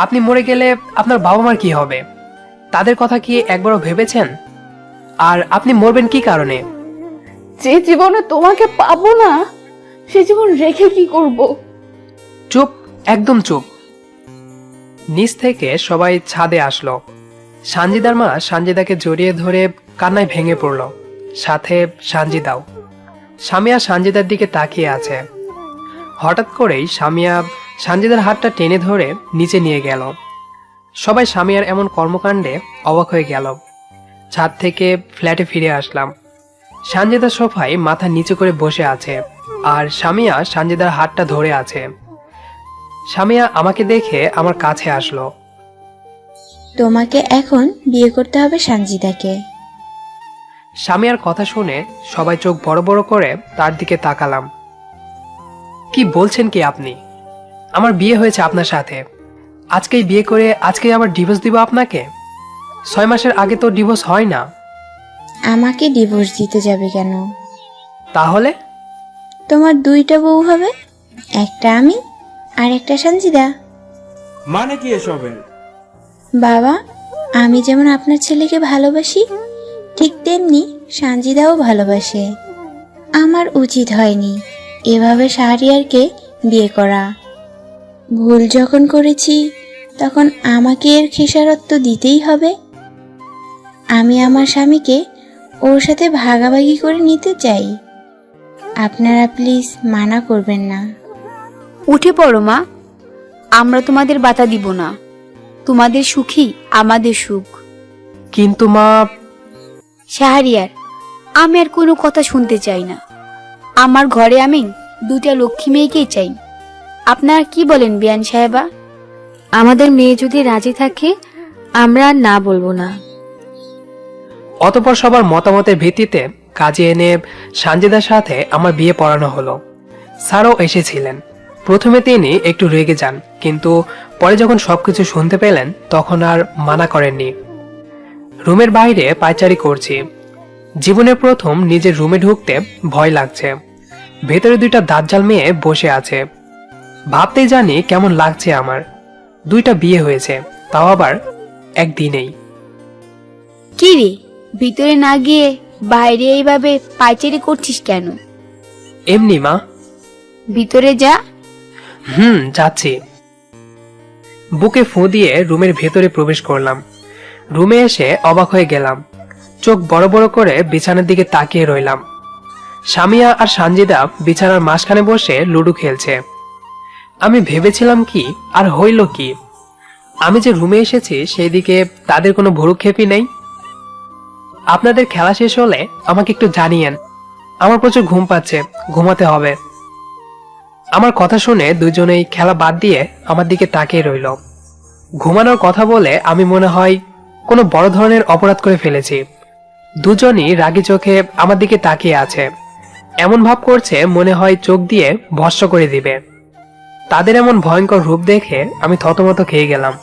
আপনি মরে গেলে আপনার বাবা মার কি হবে? তাদের কথা কি একবারও ভেবেছেন? আর আপনি মরবেন কি কারণে? যে জীবনে তোমাকে পাবো না, সে জীবন রেখে কি করব? চুপ, একদম চুপ। নিচ থেকে সবাই ছাদে আসলো। সানজিদার মা সানজিদাকে জড়িয়ে ধরে কান্নায় ভেঙে পড়ল, সাথে সানজিদাও। সামিয়া সানজিদার দিকে তাকিয়ে আছে। হঠাৎ করেই সামিয়া সানজিদার হাতটা টেনে ধরে নিচে নিয়ে গেল। সবাই সামিয়ার এমন কর্মকাণ্ডে অবাক হয়ে গেল। ছাদ থেকে ফ্ল্যাটে ফিরে আসলাম। সানজিদা সোফায় মাথা নিচু করে বসে আছে, আর সামিয়া সানজিদার হাতটা ধরে আছে। সামিয়া আমাকে দেখে আমার কাছে আসলো। তোমাকে এখন বিয়ে করতে হবে সানজিদাকে। সামিয়ার কথা শুনে সবাই চোখ বড় বড় করে তার দিকে তাকালাম। কি বলছেন কি আপনি? আমার বিয়ে হয়েছে আপনার সাথে, আজকেই বিয়ে করে আজকেই আবার ডিভোর্স দিব আপনাকে? 6 মাসের আগে তো ডিভোর্স হয় না। আমাকে ডিভোর্স দিতে যাবে কেন? তাহলে? তোমার 2টা বউ হবে, একটা আমি আর একটা সানজিদা। মানে কি এসবের? বাবা, আমি যেমন আপনার ছেলেকে ভালোবাসি ঠিক তেমনি সানজিদাও ভালোবাসে। আমার উচিত হয়নি এভাবে শাহরিয়ারকে বিয়ে করা। ভুল যখন করেছি তখন আমাকে এর খেসারত তো দিতেই হবে। আমি আমার স্বামীকে ওর সাথে ভাগাভাগি করে নিতে চাই। আপনারা প্লিজ মানা করবেন না। উঠে পড়ো মা, আমরা তোমাদের বাধা দিব না। তোমাদের সুখই আমাদের সুখ। কিন্তু মা, শাহরিয়ার, আমি আর কোনো কথা শুনতে চাই না। আমার ঘরে আমি 2টা লক্ষ্মী মেয়েকেই চাই। আপনারা কি বলেন বিয়ান সাহেবা? আমাদের মেয়ে যদি রাজি থাকে আমরা আর না বলবো না। অতঃপর সবার মতামতের ভিত্তিতে কাজে এনে সানজিদার সাথে আমার বিয়ে পড়ানো হলো। স্যারও এসেছিলেন। প্রথমে তিনি একটু রেগে যান, কিন্তু পরে যখন সবকিছু শুনতে পেলেন তখন আর মানা করেননি। রুমের বাইরে পায়চারি করছি। জীবনের প্রথম নিজের রুমে ঢুকতে ভয় লাগছে। ভেতরে 2টা দাজ্জাল মেয়ে বসে আছে। ভাবতেই জানি কেমন লাগছে আমার। 2টা বিয়ে হয়েছে, তাও আবার একদিনেই। কি রে, ভিতরে না গিয়ে বাইরে এইভাবে পায়চারি করছিস কেন? এমনি মা। ভিতরে যা। যাচ্ছি। বুকে ফু দিয়ে রুমের ভেতরে প্রবেশ করলাম। রুমে এসে অবাক হয়ে গেলাম। চোখ বড় বড় করে বিছানার দিকে তাকিয়ে রইলাম। সামিয়া আর সানজিদা বিছানার মাঝখানে বসে লুডো খেলছে। আমি ভেবেছিলাম কি আর হইল কি, আমি যে রুমে এসেছি সেই দিকে তাদের কোনো ভুরুক্ষেপই নেই। আপনাদের খেলা শেষ হলে আমাকে একটু জানিয়েন, আমার প্রচুর ঘুম পাচ্ছে, ঘুমাতে হবে। আমার কথা শুনে দুজনেই খেলা বাদ দিয়ে আমার দিকে তাকিয়ে রইল। ঘুমানোর কথা বলে আমি মনে হয় কোনো বড় ধরনের অপরাধ করে ফেলেছি। দুজনই রাগী চোখে আমার দিকে তাকিয়ে আছে। এমন ভাব করছে মনে হয় চোখ দিয়ে ভস্ম করে দিবে। তাদের এমন ভয়ঙ্কর রূপ দেখে আমি থতমত খেয়ে গেলাম।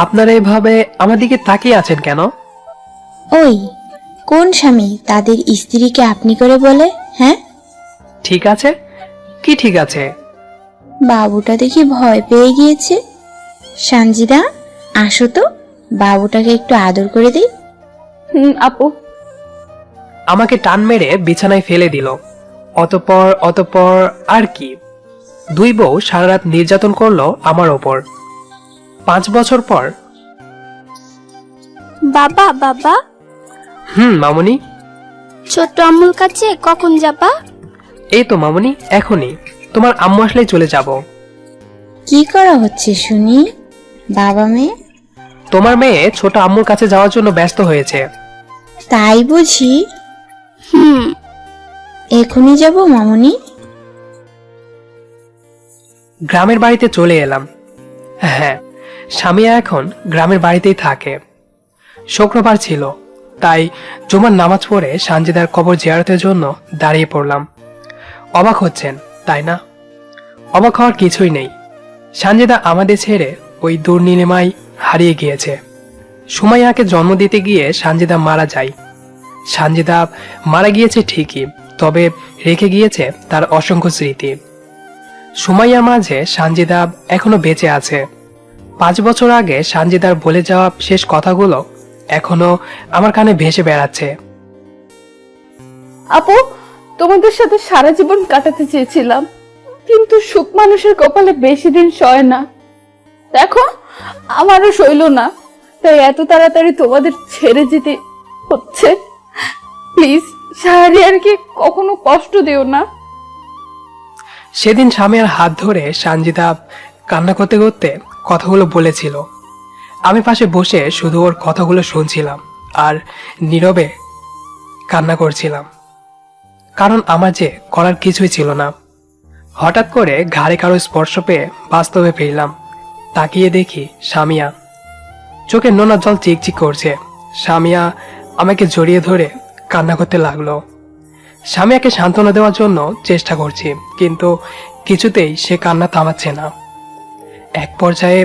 আপনারা এভাবে আমার দিকে তাকিয়ে আছেন কেন? ওই কোন স্বামী তাদের স্ত্রীকে আপনি করে বলে? হ্যাঁ, ঠিক আছে। কি ঠিক আছে? বাবুটা দেখি ভয় পেয়ে গিয়েছে। সানজিদা, আসো তো, বাবুটাকে একটু আদর করে দিই। আপু। আমাকে টান মেরে বিছানায় ফেলে দিল। অতঃপর আর কি, 2 বউ সারা রাত নির্যাতন করলো আমার ওপর। 5 বছর পর। বাবা বাবা, মামুনি। ছোট্ট আম্মুর কাছে কখন যাবা? এই তো মামুনি, এখনই। তোমার আম্মু আসলেই চলে যাব। কি করা হচ্ছে শুনি? বাবা মেয়ে? তোমার মেয়ে ছোট আম্মুর কাছে যাওয়ার জন্য ব্যস্ত হয়েছে। তাই বুঝি? এখনই যাব মামুনি। গ্রামের বাড়িতে চলে এলাম। হ্যাঁ, সামিয়া এখন গ্রামের বাড়িতেই থাকে। শুক্রবার ছিল, তাই জুমার নামাজ পড়ে সানজিদার কবর জিয়ারতের জন্য দাঁড়িয়ে পড়লাম। অবাক হচ্ছেন তাই না? অবাক হওয়ার কিছুই নেই। সানজিদা আমাদের ছেড়ে ওই দূর নীলিমায় হারিয়ে গিয়েছে। সুমাইয়াকে জন্ম দিতে গিয়ে সানজিদা মারা যায়। সানজিদা মারা গিয়েছে ঠিকই, তবে রেখে গিয়েছে তার অসংখ্য স্মৃতি। সুমাইয়ার মাঝে সানজিদা এখনো বেঁচে আছে। 5 বছর আগে সানজিদার বলে যাওয়া শেষ কথাগুলো এখনো আমার কানে ভেসে বেড়াচ্ছে। আপু, তোমাদের সাথে সারা জীবন কাটাতে চেয়েছিলাম, কিন্তু সুখ মানুষের কপালে বেশি দিন সয় না। দেখো, আমারও সইল না, তাই এত তাড়াতাড়ি তোমাদের ছেড়ে যেতে হচ্ছে। প্লিজ শাহরিয়ারকে কখনো কষ্ট দিও না। সেদিন স্বামীর হাত ধরে সানজিদা কান্না করতে করতে কথাগুলো বলেছিল। আমি পাশে বসে শুধু ওর কথাগুলো শুনছিলাম আর নীরবে কান্না করছিলাম, কারণ আমার যে করার কিছুই ছিল না। হঠাৎ করে ঘাড়ে কারো স্পর্শ পেয়ে বাস্তবে ফিরলাম। তাকিয়ে দেখি সামিয়া। চোখে নোনা জল চিকচিক করছে। সামিয়া আমাকে জড়িয়ে ধরে কান্না করতে লাগলো। সামিয়াকে সান্ত্বনা দেওয়ার জন্য চেষ্টা করছি, কিন্তু কিছুতেই সে কান্না থামাচ্ছে না। এক পর্যায়ে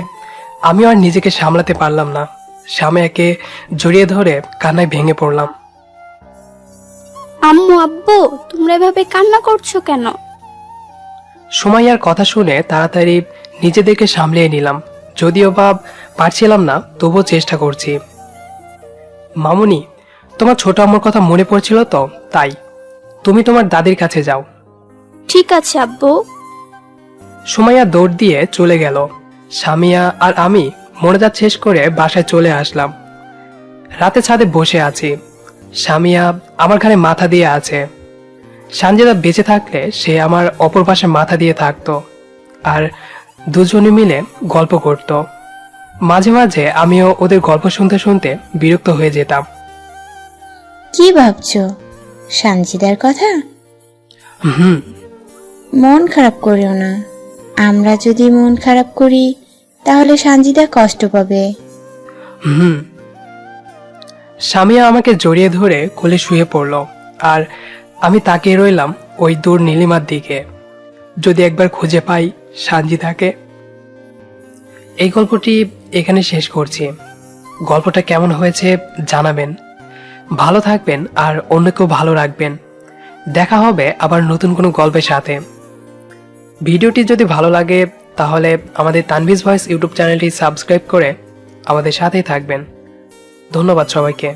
আমি আর নিজেকে সামলাতে পারলাম না। সামিয়াকে জড়িয়ে ধরে কান্নায় ভেঙে পড়লাম। আম্মু আব্বু তোমরা এভাবে কান্না করছো কেন? সুমাইয়ার কথা শুনে তাড়াতাড়ি নিজেদেরকে সামলিয়ে নিলাম। যদিও বা পারছিলাম না, তবুও চেষ্টা করছি। মামুনি, তোমার ছোট আম্মুর কথা মনে পড়ছিল তো, তাই তুমি তোমার দাদির কাছে যাও। ঠিক আছে আব্বু। সুমাইয়া দৌড় দিয়ে চলে গেল। সামিয়া আর আমি মোনাজাত শেষ করে বাসায় চলে আসলাম। রাতে ছাদে বসে আছি। সামিয়া আমার ঘাড়ে মাথা দিয়ে আছে। সানজিদা বেঁচে থাকলে সে আমার অপর পাশে মাথা দিয়ে থাকতো, আর দুজনে মিলে গল্প করত। মাঝে মাঝে আমিও ওদের গল্প শুনতে শুনতে বিরক্ত হয়ে যেতাম। কি ভাবছো? সানজিদার কথা? হুম। মন খারাপ করিও না। আমরা যদি মন খারাপ করি তাহলে সানজিদা কষ্ট পাবে। হুম। সামিয়া আমাকে জড়িয়ে ধরে কোলে শুয়ে পড়ল, আর আমি তাকিয়ে রইলাম ওই দূর নীলিমার দিকে। যদি একবার খুঁজে পাই সানজিদাকে। এই গল্পটি এখানে শেষ করছি। গল্পটা কেমন হয়েছে জানাবেন। ভালো থাকবেন আর অন্যকেও ভালো রাখবেন। দেখা হবে আবার নতুন কোনো গল্পের সাথে। ভিডিওটি যদি ভালো লাগে তাহলে আমাদের তানভীজ ভয়েস ইউটিউব চ্যানেলটি সাবস্ক্রাইব করে আমাদের সাথেই থাকবেন। ধন্যবাদ সবাইকে।